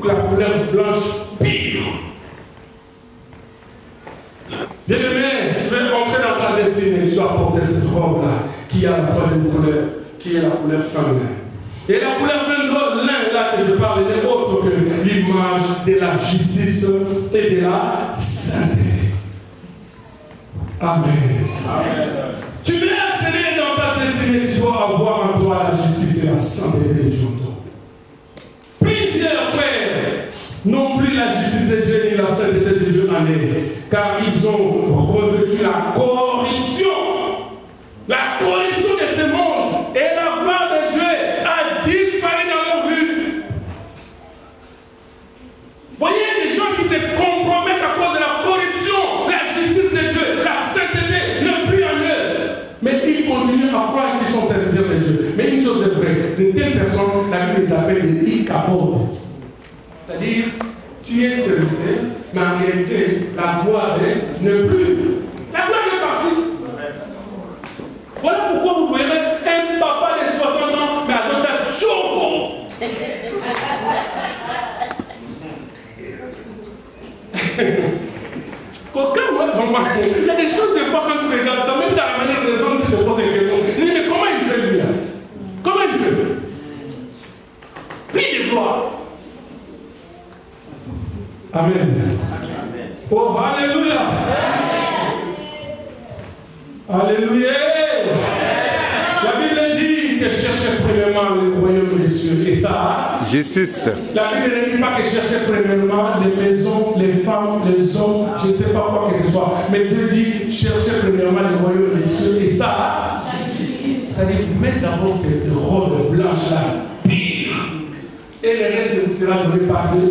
la couleur blanche pire. Bien aimé, je vais entrer dans ta destinée, je dois porter cette robe-là, qui a la troisième couleur, qui est la couleur fin lin. Et la couleur fin lin, là que je parle, n'est autre que l'image de la justice et de la sainteté. Amen. Amen. Tu veux accéder dans ta destinée, tu dois avoir en toi la justice et la sainteté de Dieu. Plusieurs frères n'ont plus la justice de Dieu ni la sainteté de Dieu en eux, car ils ont revêtu la corruption. La corruption de ce monde et la gloire de Dieu a disparu dans leur vue. Voyez des gens qui se compromettent à cause de la corruption, la justice de Dieu, la sainteté n'est plus en eux. Mais ils continuent à croire qu'ils sont serviteurs de Dieu. Mais une chose est vraie, de telles personnes, la Bible les appelle des icabod. C'est-à-dire, tu es serviteur, mais en réalité, la gloire n'est plus. La gloire est partie. Voilà pourquoi vous verrez un papa de 60 ans, mais à son chat, choco. Il y a des choses des fois quand tu regardes ça, même dans la manière des hommes, tu te poses des questions. Mais comment il fait lui là? Comment il fait? Prie de gloire. Amen. Oh, alléluia. Alléluia. La Bible dit que cherchez premièrement le royaume des cieux. Et ça, justice. La Bible ne dit pas que cherchez premièrement les maisons, les femmes, les hommes, je ne sais pas quoi que ce soit. Mais Dieu dit cherchez premièrement le royaume des cieux. Et ça, c'est-à-dire mettre d'abord cette robe blanche-là, pire. Et le reste vous sera donné par Dieu.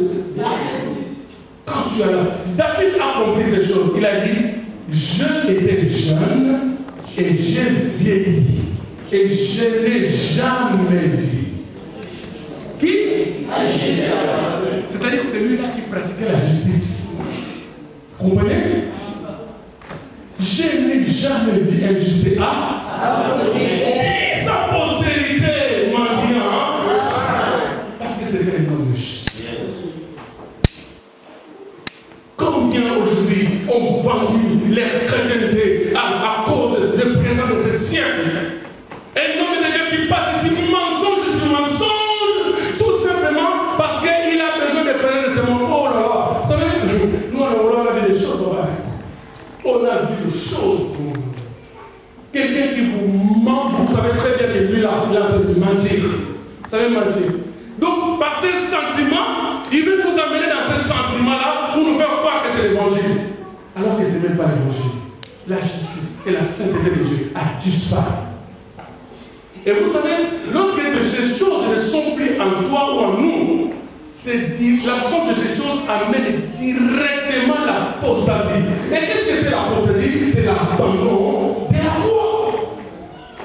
Quand tu as là, David a compris ces choses. Il a dit je étais jeune et j'ai vieilli et je n'ai jamais vu. Qui? C'est-à-dire celui-là qui pratiquait la justice. Vous comprenez? Je n'ai jamais vu un juste et sa postérité m'a dit, parce que c'était un homme de justice. Combien aujourd'hui ont vendu leur chrétienté à cause de présence de ces siècles? Un homme de Dieu qui passe ici mensonge sur mensonge, tout simplement parce qu'il a besoin de présence de ce monde. Oh là là, vous savez, nous on a vu des choses, on a vu des choses. Quelqu'un qui vous ment, vous savez très bien que lui là, il a envie de mentir. Vous savez mentir. Donc, par ces sentiments, il veut nous amener dans ces sentiments-là pour nous faire croire que c'est l'évangile. Alors que ce n'est même pas l'évangile. La justice et la sainteté de Dieu a disparu. Et vous savez, lorsque ces choses ne sont plus en toi ou en nous, l'absence de ces choses amène directement l'apostasie. Et qu'est-ce que c'est l'apostasie? C'est l'abandon de la foi.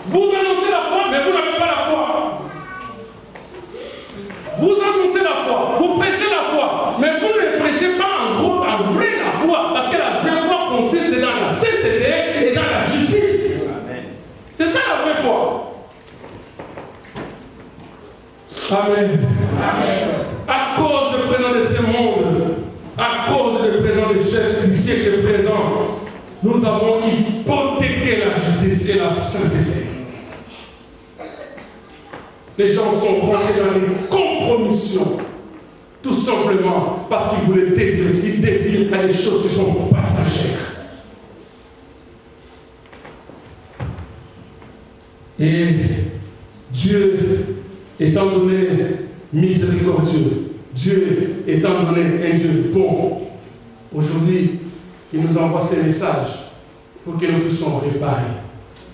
Vous annoncez la foi, mais vous n'avez pas la foi. Vous annoncez la foi, vous prêchez la foi, mais vous ne prêchez pas en gros, en vrai la foi, parce que la vraie foi consiste dans la sainteté et dans la justice. C'est ça la vraie foi. Amen. Amen. À cause de présent de ce monde, à cause de présent du siècle présent, nous avons hypothéqué la justice et la sainteté. Les gens sont rentrés dans une compromission, tout simplement parce qu'ils voulaient désirer, ils désirent des choses qui sont passagères. Et Dieu, étant donné miséricordieux, Dieu étant donné un Dieu bon, aujourd'hui, qui nous envoie ces messages pour que nous puissions réparer.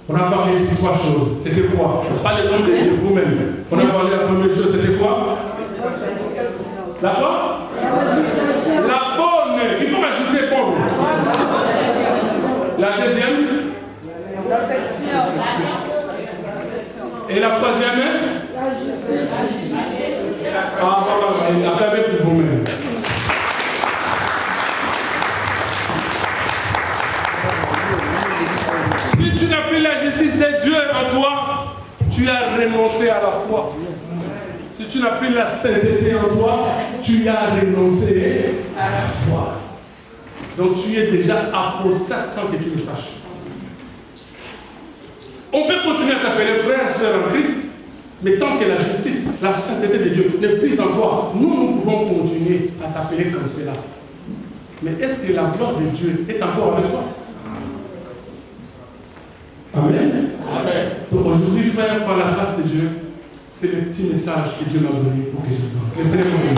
On a parlé de 3 choses. C'était quoi? Pas les hommes de Dieu, vous-même. On a parlé de la première chose, c'était quoi? La quoi? La bonne. Il faut rajouter bonne. La deuxième? Et la troisième? La justice. Ah, voilà, acclamez pour vous-même. Si tu n'as plus la justice de Dieu en toi, tu as renoncé à la foi. Si tu n'as plus la sainteté en toi, tu as renoncé à la foi. Donc tu es déjà apostate sans que tu le saches. On peut continuer à t'appeler frère, sœur en Christ, mais tant que la justice, la sainteté de Dieu n'est plus en toi, nous pouvons continuer à t'appeler comme cela. Mais est-ce que la gloire de Dieu est encore avec toi? Amen. Amen. Donc aujourd'hui, frère, par la grâce de Dieu, c'est le petit message que Dieu m'a donné pour que je donne. Que c'est le moment.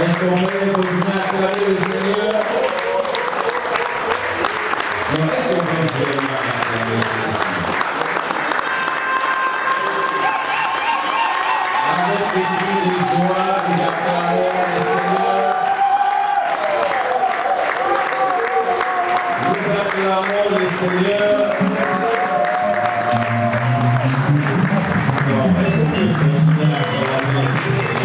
Est-ce qu'on peut continuer à acclamer le Seigneur? Non, est-ce qu'on peut vraiment acclamer le Seigneur? Avec des cris de joie, nous acclamons le Seigneur. Nous acclamons le Seigneur. Non, est-ce qu'on peut continuer à acclamer le Seigneur?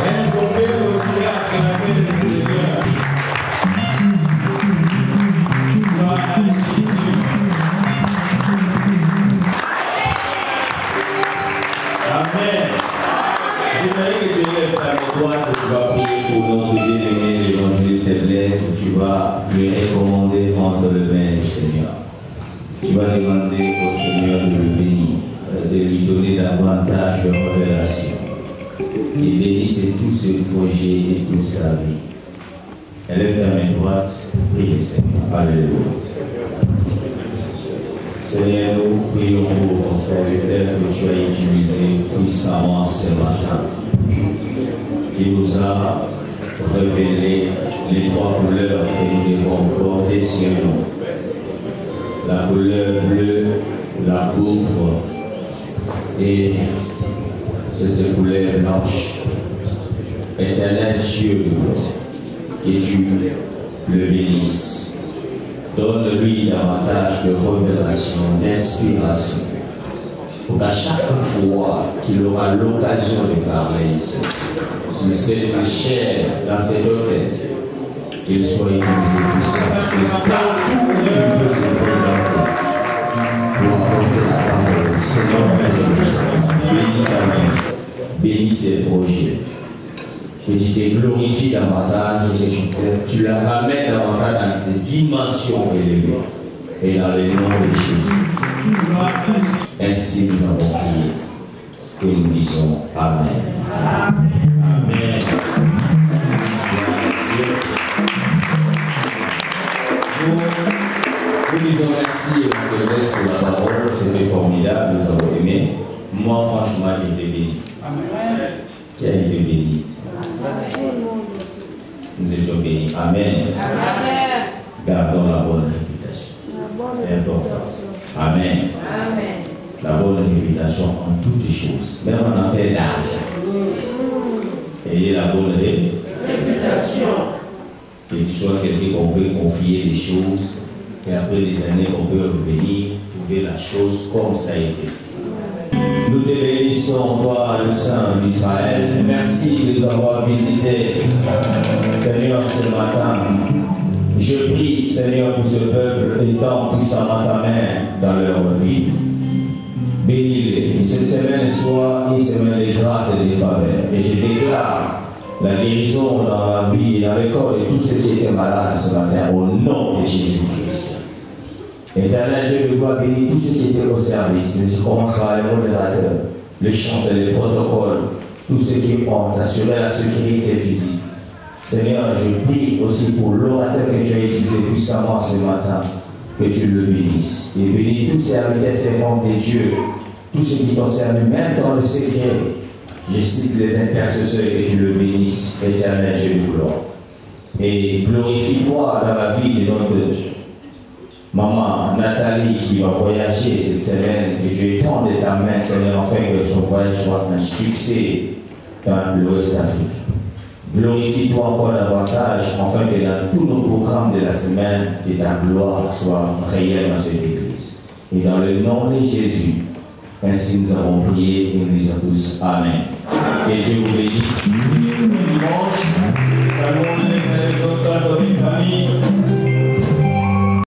Est-ce qu'on peut continuer à acclamer le Seigneur? Gloire à Jésus. Amen. J'aimerais que tu lèves ta main droite, tu vas prier pour notre bien-aimé l'évangéliste Blaise. Tu vas lui recommander entre les mains du Seigneur. Tu vas demander au Seigneur de le bénir, de lui donner davantage de révélation. Qu'il bénisse tout ce projet et toute sa vie. Élève ta main droite, prie le Seigneur. Alléluia. Seigneur, nous prions pour ton serviteur que tu as utilisé puissamment ce matin. Il nous a révélé les 3 couleurs que nous devons porter sur nous. La couleur bleue, la pourpre et cette couleur blanche. Éternel Dieu, que tu le bénisses. Donne-lui davantage de révélation, d'inspiration, pour qu'à chaque fois qu'il aura l'occasion de parler ici, sur cette chair, dans cette tête, qu'il soit utilisé puissamment, et partout où il peut se présenter, pour apporter la parole. Seigneur, bénis sa main, bénis ses projets. Que tu te glorifies davantage et que tu la ramènes davantage dans des dimensions élevées. Et dans le nom de Jésus. Ainsi nous avons prié. Et nous disons Amen. Amen. Nous disons merci à Thérèse pour la parole. C'était formidable, nous avons aimé. Moi, franchement, j'ai été béni. Amen. Qui a été béni? Nous étions bénis. Amen. Amen. Gardons la bonne réputation. C'est important. Amen. Amen. La bonne réputation en toutes choses. Même en affaire d'argent. Ayez la bonne réputation. Que tu sois quelqu'un qu'on peut confier des choses et après des années qu'on peut revenir, trouver la chose comme ça a été. Nous te bénissons, toi, le Saint d'Israël. Merci de nous avoir visités, Seigneur, ce matin. Je prie, Seigneur, pour ce peuple, étends puissamment ta main dans leur vie. Bénis-les. Que cette semaine soit une semaine de grâce et de faveur. Et je déclare la guérison dans la vie et dans le corps de tous ceux qui étaient malades ce matin, au nom de Jésus-Christ. Éternel Dieu de gloire, bénis tous ceux qui étaient au service. Je commencerai les modérateurs, les chanteurs, les protocoles, tous ceux qui ont assuré la sécurité physique. Seigneur, je prie aussi pour l'orateur que tu as utilisé puissamment ce matin. que tu le bénisses. Et bénis tous ces servants de Dieu, tout ce qui concerne, même dans le secret. Je cite les intercesseurs, que tu le bénisses, éternel Dieu de gloire. Et glorifie-toi dans la vie de notre maman Nathalie qui va voyager cette semaine, que tu étendes de ta main, Seigneur, afin que son voyage soit un succès dans l'Ouest Afrique. Glorifie-toi encore davantage, afin que dans tous nos programmes de la semaine, que ta gloire soit réelle dans cette église. Et dans le nom de Jésus, ainsi nous avons prié et nous disons tous Amen. Que Dieu vous bénisse. Dimanche, saluons les uns les autres, les familles.